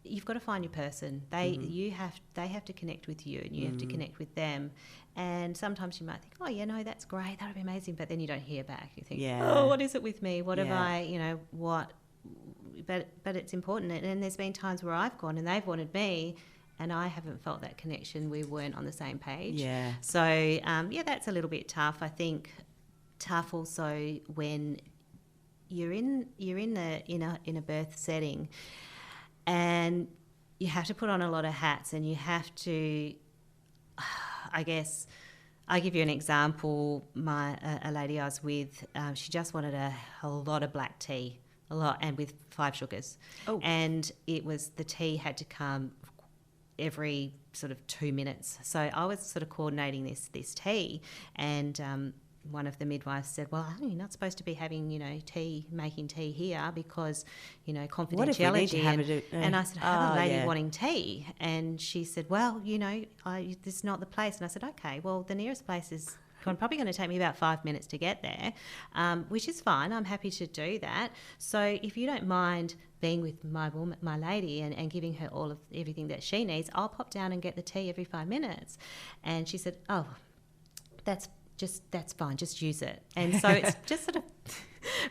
you've got to find your person. They have to connect with you, and you have to connect with them. And sometimes you might think, oh, that's great, that would be amazing, but then you don't hear back. You think, oh, what is it with me? What have I, what? But it's important. And there's been times where I've gone and they've wanted me, and I haven't felt that connection. We weren't on the same page. Yeah. So that's a little bit tough. I think tough also when you're in a birth setting, and you have to put on a lot of hats, and you have to, I guess, I'll give you an example. A lady I was with, she just wanted a lot of black tea, a lot, and with 5 sugars. Oh. And the tea had to come every sort of 2 minutes. So I was sort of coordinating this tea, and one of the midwives said, well, you're not supposed to be having, making tea here because, confidentiality. What if we need to have it? And I said, I have a lady wanting tea. And she said, well, this is not the place. And I said, okay, well, the nearest place is probably going to take me about 5 minutes to get there, which is fine. I'm happy to do that. So if you don't mind being with my lady and giving her all of everything that she needs, I'll pop down and get the tea every 5 minutes. And she said, oh, that's fine, just use it. And so it's just sort of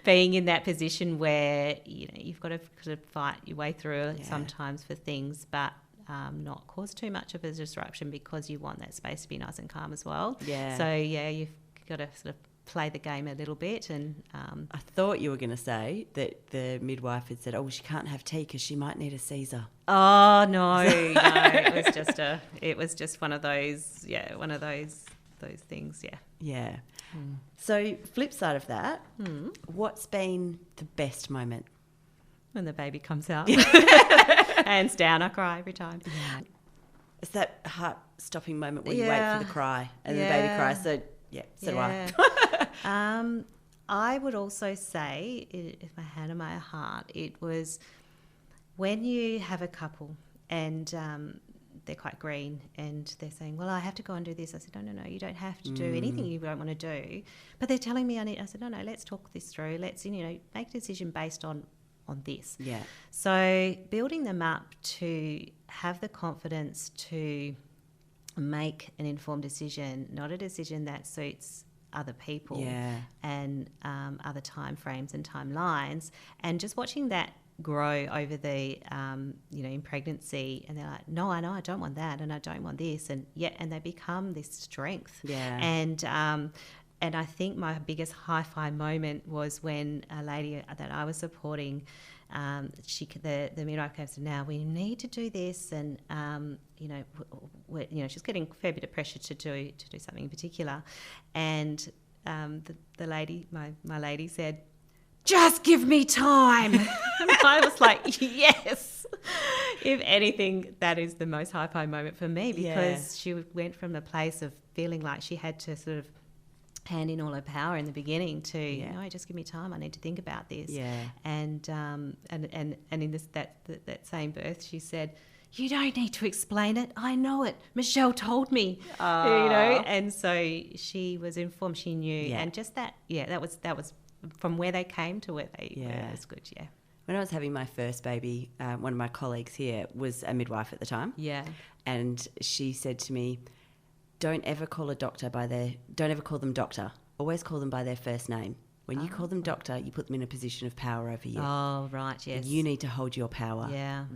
being in that position where you've got to sort of fight your way through it sometimes for things, but not cause too much of a disruption, because you want that space to be nice and calm as well. So you've got to sort of play the game a little bit. And I thought you were going to say that the midwife had said, she can't have tea because she might need a Caesar. Oh no, it was just one of those things. So flip side of that, what's been the best moment? When the baby comes out. Hands down, I cry every time. It's that heart-stopping moment where you wait for the cry and the baby cries. So do I. I would also say, if my hand on my heart, it was when you have a couple and they're quite green and they're saying, well, I have to go and do this. I said, no, you don't have to do anything you don't want to do. But they're telling me I said, no, let's talk this through. Let's, make a decision based on this. So building them up to have the confidence to make an informed decision, not a decision that suits other people and other time frames and timelines, and just watching that grow over the in pregnancy, and they're like, no, I know, I don't want that, and I don't want this, and they become this strength. And I think my biggest hi-fi moment was when a lady that I was supporting, the midwife came and said, now we need to do this, and she's getting a fair bit of pressure to do something in particular, and the lady, my lady said, just give me time. And I was like, yes. If anything, that is the most hi-fi moment for me, because she went from a place of feeling like she had to sort of hand in all her power in the beginning to no, just give me time, I need to think about this. And in this that same birth, she said, you don't need to explain it, I know it, Michelle told me. And so she was informed, she knew, and just that was from where they came to where they were. It was good. When I was having my first baby, one of my colleagues here was a midwife at the time, and she said to me, don't ever call them doctor. Always call them by their first name. When you call them doctor, you put them in a position of power over you. Oh, right, yes. You need to hold your power.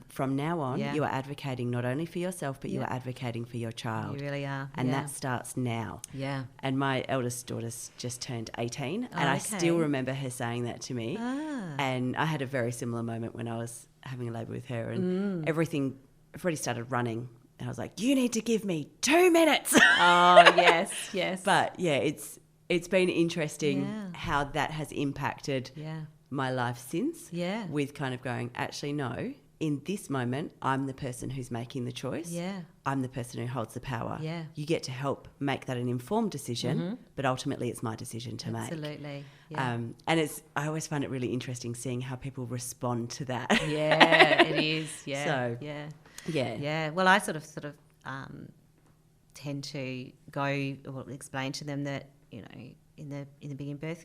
From now on, you are advocating not only for yourself, but you are advocating for your child. You really are. And that starts now. And my eldest daughter's just turned 18, and I still remember her saying that to me. And I had a very similar moment when I was having a labour with her, and everything already started running. And I was like, you need to give me 2 minutes. Oh, yes. But, it's been interesting how that has impacted my life since, with kind of going, actually, no, in this moment, I'm the person who's making the choice. I'm the person who holds the power. You get to help make that an informed decision, but ultimately it's my decision to make. Absolutely. And I always find it really interesting seeing how people respond to that. It is. So, Well, I sort of tend to go or explain to them that, in the beginning birth,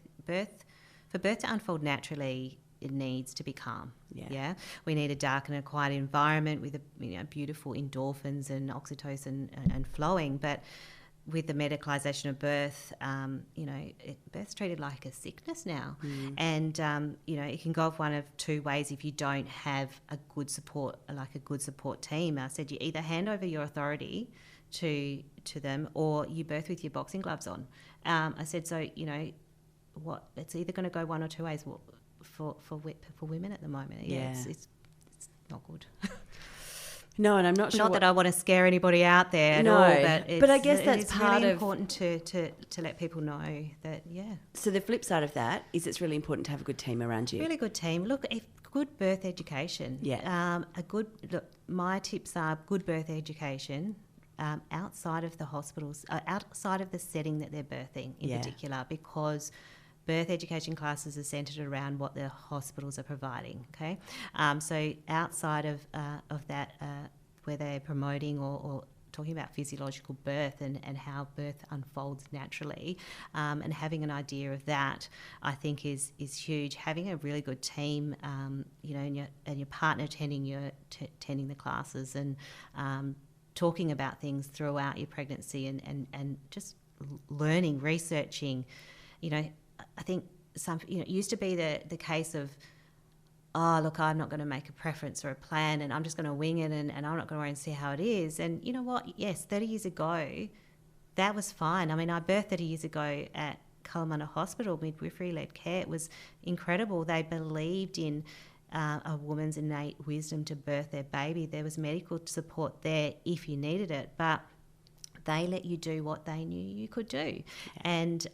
for birth to unfold naturally, it needs to be calm. We need a dark and a quiet environment with beautiful endorphins and oxytocin and flowing. But with the medicalisation of birth, birth's treated like a sickness now, and it can go off one of two ways if you don't have a good support team. I said you either hand over your authority to them, or you birth with your boxing gloves on. I said, so it's either going to go one or two ways for women at the moment. It's not good. No, and I'm not sure. Not that I want to scare anybody out there at No, all, but I guess that's it's part really of important to let people know that, So the flip side of that is it's really important to have a good team around you. really good team. Look, if good birth education. Yeah. My tips are good birth education outside of the hospitals, outside of the setting that they're birthing in particular, because birth education classes are centred around what the hospitals are providing. Okay, so outside of that, where they're promoting or talking about physiological birth and how birth unfolds naturally, and having an idea of that, I think is huge. Having a really good team, and your partner attending the classes and talking about things throughout your pregnancy and just learning, researching. I think it used to be the case of, oh, look, I'm not going to make a preference or a plan and I'm just going to wing it and I'm not going to worry and see how it is. And you know what? Yes, 30 years ago, that was fine. I mean, I birthed 30 years ago at Kalamunda Hospital, midwifery-led care. It was incredible. They believed in a woman's innate wisdom to birth their baby. There was medical support there if you needed it, but they let you do what they knew you could do. And,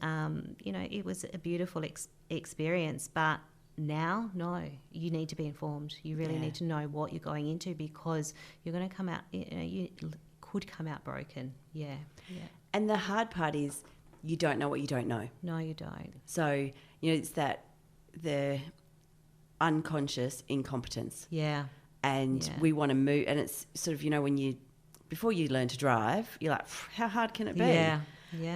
it was a beautiful experience. But now, no, you need to be informed. You really need to know what you're going into, because you're going to come out, you could come out broken. Yeah. And the hard part is you don't know what you don't know. No, you don't. So, it's the unconscious incompetence. Yeah. And we want to move, and it's sort of, before you learn to drive, you're like, how hard can it be? Yeah.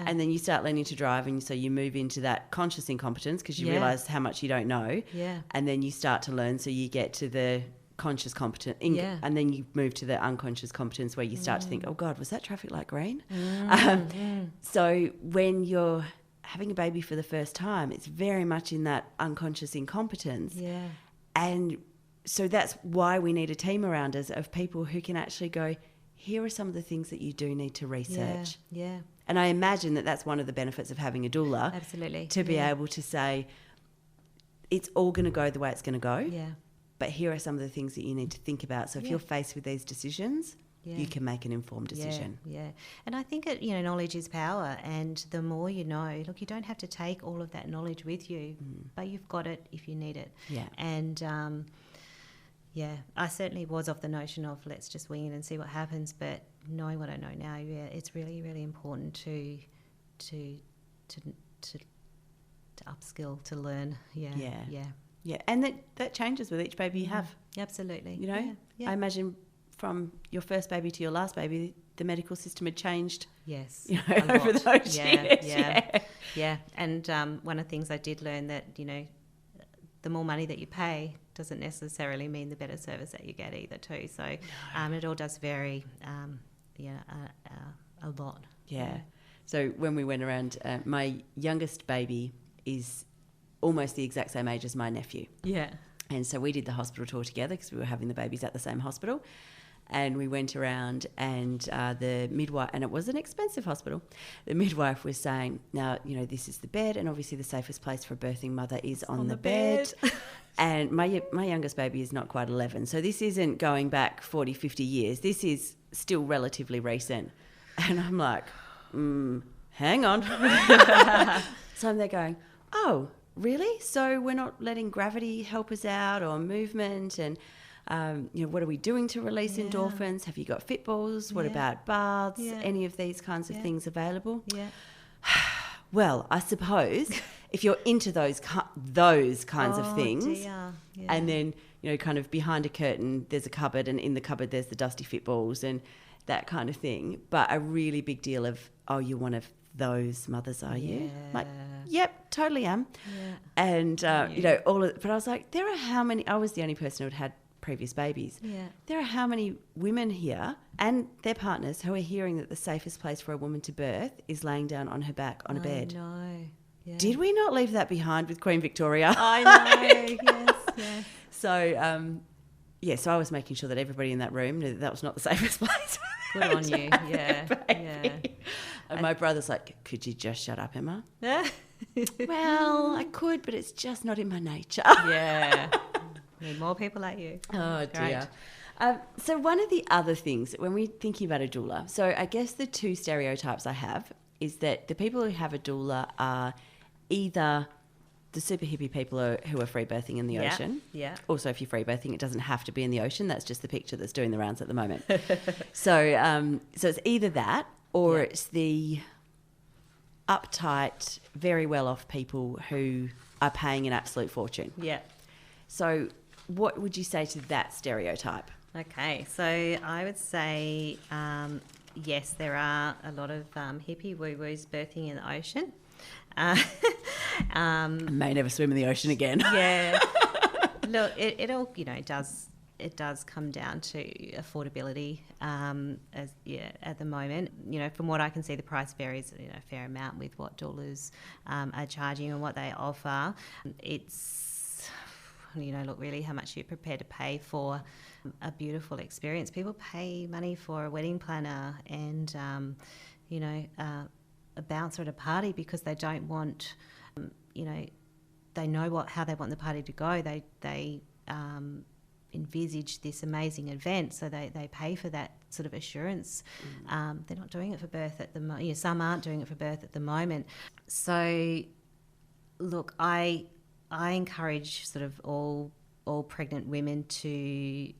And then you start learning to drive, and so you move into that conscious incompetence because you realise how much you don't know. Yeah. And then you start to learn, so you get to the conscious competence, and then you move to the unconscious competence where you start to think, oh God, was that traffic light green? So when you're having a baby for the first time, it's very much in that unconscious incompetence. Yeah. And so that's why we need a team around us of people who can actually go, here are some of the things that you do need to research. Yeah. And I imagine that that's one of the benefits of having a doula. Absolutely. To be able to say, it's all going to go the way it's going to go. Yeah. But here are some of the things that you need to think about. So if you're faced with these decisions, you can make an informed decision. Yeah. And I think knowledge is power, and the more you know, look, you don't have to take all of that knowledge with you, but you've got it if you need it. Yeah. And I certainly was of the notion of let's just wing it and see what happens, but knowing what I know now, it's really, really important to upskill, to learn. Yeah, and that changes with each baby you have. Absolutely. I imagine from your first baby to your last baby, the medical system had changed. Yes, over those years. Yeah. And one of the things I did learn that the more money that you pay doesn't necessarily mean the better service that you get either too. So it all does vary, a lot. Yeah. So when we went around, my youngest baby is almost the exact same age as my nephew. Yeah. And so we did the hospital tour together because we were having the babies at the same hospital. And we went around, and the midwife, and it was an expensive hospital, the midwife was saying, now, this is the bed, and obviously the safest place for a birthing mother is on the bed. And my youngest baby is not quite 11, so this isn't going back 40, 50 years. This is still relatively recent. And I'm like, hang on. So I'm there going, oh, really? So we're not letting gravity help us out, or movement, and what are we doing to release endorphins? Have you got fit balls? What about baths? Any of these kinds of things available? Yeah. Well, I suppose if you're into those kinds of things, and then kind of behind a curtain there's a cupboard, and in the cupboard there's the dusty fit balls and that kind of thing. But a really big deal of, oh, you're one of those mothers, are you? Like, yep, totally am. Yeah. And but I was like, there are how many? I was the only person who had previous babies. Yeah. There are how many women here and their partners who are hearing that the safest place for a woman to birth is laying down on her back on a bed. No. Yeah. Did we not leave that behind with Queen Victoria? I know. Yes. So, so I was making sure that everybody in that room knew that was not the safest place. Good on you. Yeah. And my brother's like, could you just shut up, Emma? Well, I could, but it's just not in my nature. Yeah. Need more people like you. Oh, dear. So one of the other things when we're thinking about a doula, so I guess the two stereotypes I have is that the people who have a doula are either the super hippie people who are free birthing in the ocean. Yeah. Also, if you're free birthing, it doesn't have to be in the ocean. That's just the picture that's doing the rounds at the moment. So it's either that or it's the uptight, very well-off people who are paying an absolute fortune. Yeah. So what would you say to that stereotype? Okay, so I would say, yes, there are a lot of hippie woo-woos birthing in the ocean. I may never swim in the ocean again. Yeah. Look, it all, it does come down to affordability at the moment. From what I can see, the price varies a fair amount with what doulas are charging and what they offer. It's, look, really how much you're prepared to pay for a beautiful experience. People pay money for a wedding planner and, a bouncer at a party because they don't want, they know how they want the party to go. They envisage this amazing event, so they pay for that sort of assurance. They're not doing it for birth at the moment. Some aren't doing it for birth at the moment. So, look, I encourage sort of all pregnant women to,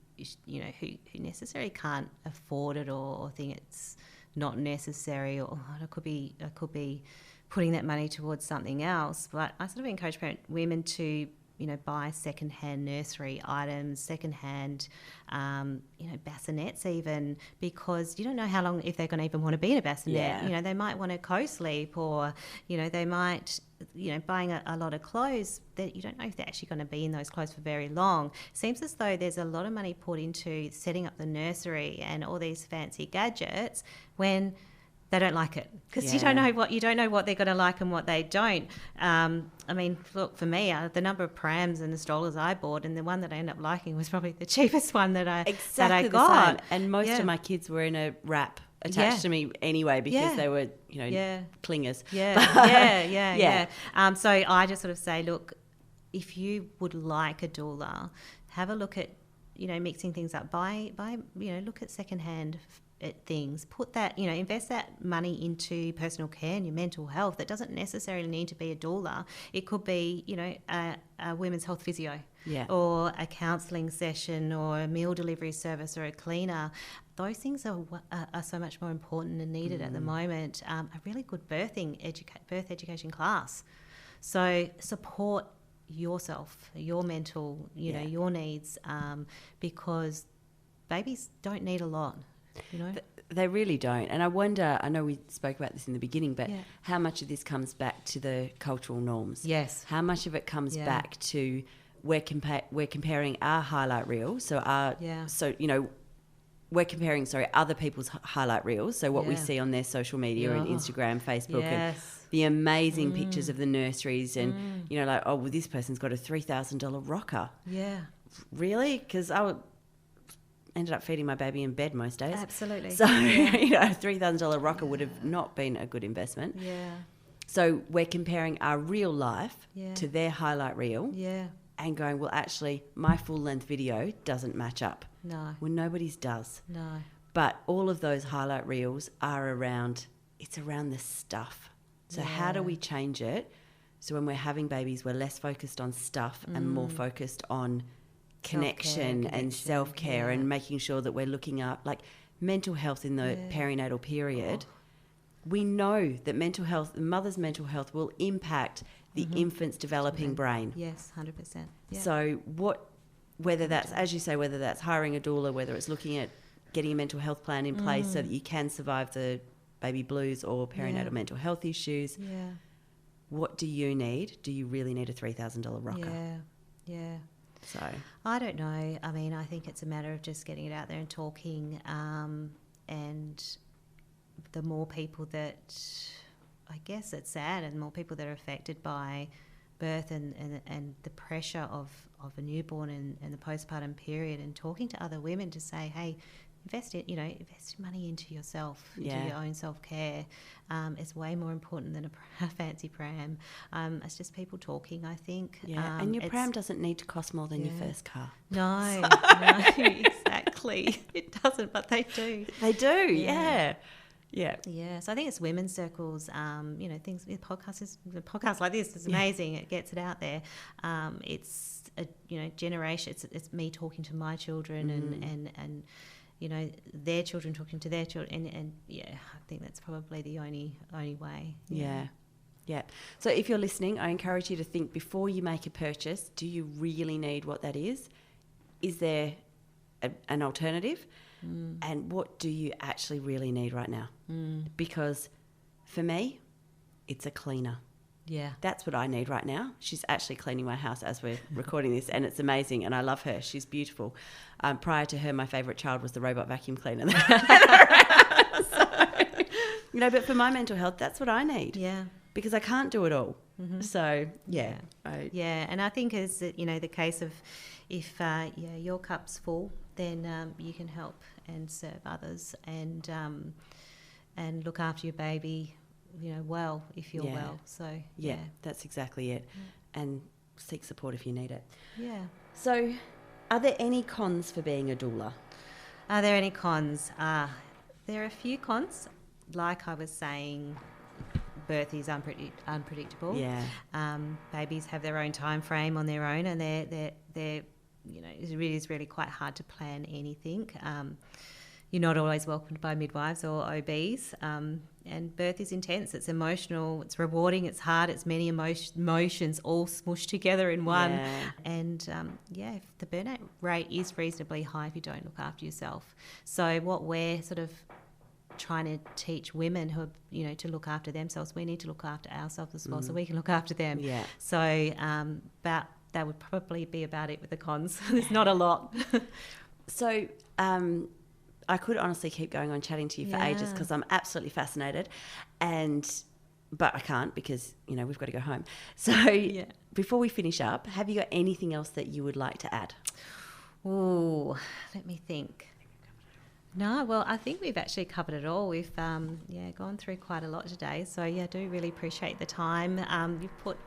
who necessarily can't afford it or think it's not necessary, or I could be putting that money towards something else. But I sort of encourage pregnant women to buy second-hand nursery items, second-hand, bassinets even, because you don't know how long, if they're going to even want to be in a bassinet. Yeah. They might want to co-sleep, or, they might, buying a lot of clothes that you don't know if they're actually going to be in those clothes for very long. Seems as though there's a lot of money put into setting up the nursery and all these fancy gadgets when they don't like it, because you don't know what they're going to like and what they don't. Look, for me, the number of prams and the strollers I bought, and the one that I ended up liking was probably the cheapest one that I got. And most of my kids were in a wrap attached to me anyway, because they were, clingers. Yeah. So I just sort of say, look, if you would like a doula, have a look at, mixing things up. Buy, look at secondhand things. Put that, invest that money into personal care and your mental health. That doesn't necessarily need to be a doula. It could be, a women's health physio, or a counselling session, or a meal delivery service, or a cleaner. Those things are so much more important and needed at the moment. A really good birth education class. So support yourself, your mental, your needs, because babies don't need a lot. They really don't. And I wonder, I know we spoke about this in the beginning, but how much of this comes back to the cultural norms? Yes. How much of it comes back to we're comparing our highlight reel, we're comparing other people's highlight reels, so what we see on their social media and Instagram, Facebook, and the amazing pictures of the nurseries, and this person's got a $3,000 rocker. Yeah. Really? Because I ended up feeding my baby in bed most days. Absolutely. So, a $3,000 rocker would have not been a good investment. Yeah. So we're comparing our real life to their highlight reel. Yeah. And going, well, actually, my full-length video doesn't match up. No. Well, nobody's does. No. But all of those highlight reels are around the stuff. So how do we change it so when we're having babies, we're less focused on stuff and more focused on connection and self-care and making sure that we're looking up, like mental health in the perinatal period. We know that mental health, the mother's mental health will impact the infant's developing brain. Yes, 100%. Yeah. So whether that's, as you say, whether that's hiring a doula, whether it's looking at getting a mental health plan in place so that you can survive the baby blues or perinatal mental health issues. Yeah. What do you need? Do you really need a $3,000 rocker? Yeah. So I don't know. I mean, I think it's a matter of just getting it out there and talking, and the more people that, I guess it's sad, and more people that are affected by birth and the pressure of a newborn and the postpartum period, and talking to other women to say, hey, invest money into yourself, into Yeah. your own self-care. It's way more important than a fancy pram. It's just people talking, I think. Yeah, and your pram doesn't need to cost more than your first car. No, no, exactly. It doesn't, but they do. They do, yeah. Yeah. Yeah, so I think it's women's circles, things with podcasts like this is amazing. It gets it out there. It's a generation. It's me talking to my children and their children talking to their children, and I think that's probably the only way. Yeah. So if you're listening, I encourage you to think before you make a purchase. Do you really need what that is? Is there an alternative? And what do you actually really need right now? Because for me, it's a cleaner. Yeah. That's what I need right now. She's actually cleaning my house as we're recording this, and it's amazing, and I love her. She's beautiful. Prior to her, my favourite child was the robot vacuum cleaner. But for my mental health, that's what I need. Yeah. Because I can't do it all. So, yeah. And I think as, the case of if your cup's full, then you can help and serve others and look after your baby, well, if you're well. So, yeah, that's exactly it. And seek support if you need it. Yeah. So, are there any cons for being a doula? Are there any cons? There are a few cons. Like I was saying, birth is unpredictable. Yeah. Babies have their own time frame on their own, and they're it is really quite hard to plan anything. You're not always welcomed by midwives or OBs, and birth is intense. It's emotional, it's rewarding, it's hard, it's many emotions all smushed together in one. Yeah. And if the burnout rate is reasonably high if you don't look after yourself. So what we're sort of trying to teach women who are, to look after themselves, we need to look after ourselves as well, so we can look after them. Yeah. So that would probably be about it with the cons. There's not a lot. So I could honestly keep going on chatting to you for ages because I'm absolutely fascinated, but I can't because, we've got to go home. So before we finish up, have you got anything else that you would like to add? Oh, let me think. No, well, I think we've actually covered it all. We've gone through quite a lot today. So, I do really appreciate the time you've put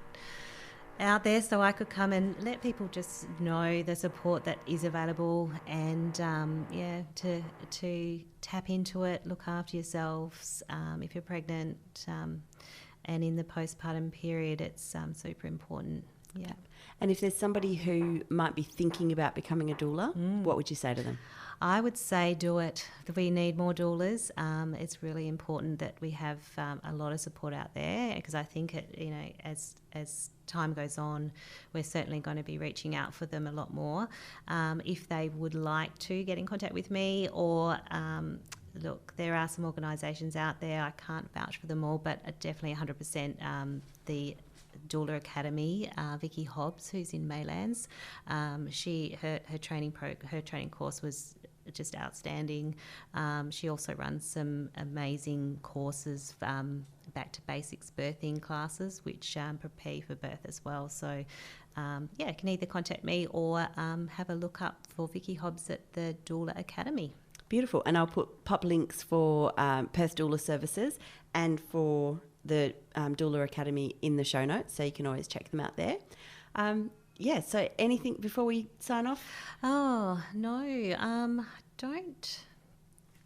out there so I could come and let people just know the support that is available and, to tap into it, look after yourselves if you're pregnant and in the postpartum period, it's super important. Yeah. And if there's somebody who might be thinking about becoming a doula, what would you say to them? I would say do it. We need more doulas. It's really important that we have a lot of support out there because I think as time goes on, we're certainly going to be reaching out for them a lot more. If they would like to get in contact with me or look, there are some organisations out there. I can't vouch for them all, but definitely 100% the Doula Academy, Vicky Hobbs, who's in Maylands. Her training course was just outstanding. She also runs some amazing courses, back to basics birthing classes, which prepare you for birth as well. So, you can either contact me or have a look up for Vicky Hobbs at the Doula Academy. Beautiful. And I'll pop links for Perth Doula Services and for the Doula Academy in the show notes, so you can always check them out there. So anything before we sign off? Oh, no, I don't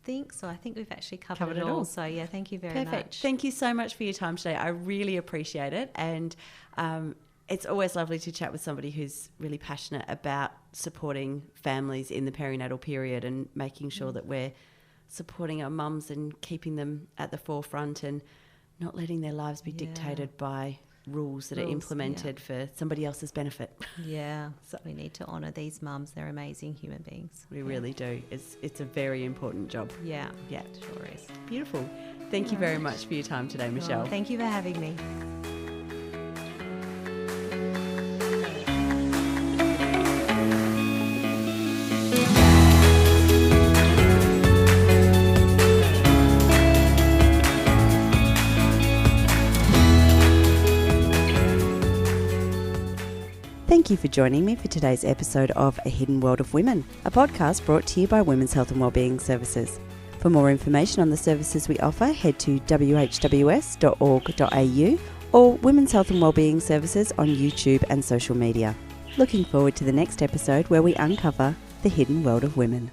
think so. I think we've actually covered it all. So, thank you very much. Thank you so much for your time today. I really appreciate it. And it's always lovely to chat with somebody who's really passionate about supporting families in the perinatal period and making sure that we're supporting our mums and keeping them at the forefront and not letting their lives be dictated by rules that are implemented for somebody else's benefit. Yeah, so we need to honour these mums. They're amazing human beings. We really do. It's a very important job. Yeah, yeah, it sure is. Beautiful. Thank you very much for your time today, Michelle. Thank you for having me. Thank Thank you for joining me for today's episode of A Hidden World of Women, a podcast brought to you by Women's Health and Wellbeing Services. For more information on the services we offer, head to whws.org.au or Women's Health and Wellbeing Services on YouTube and social media. Looking forward to the next episode where we uncover the hidden world of women.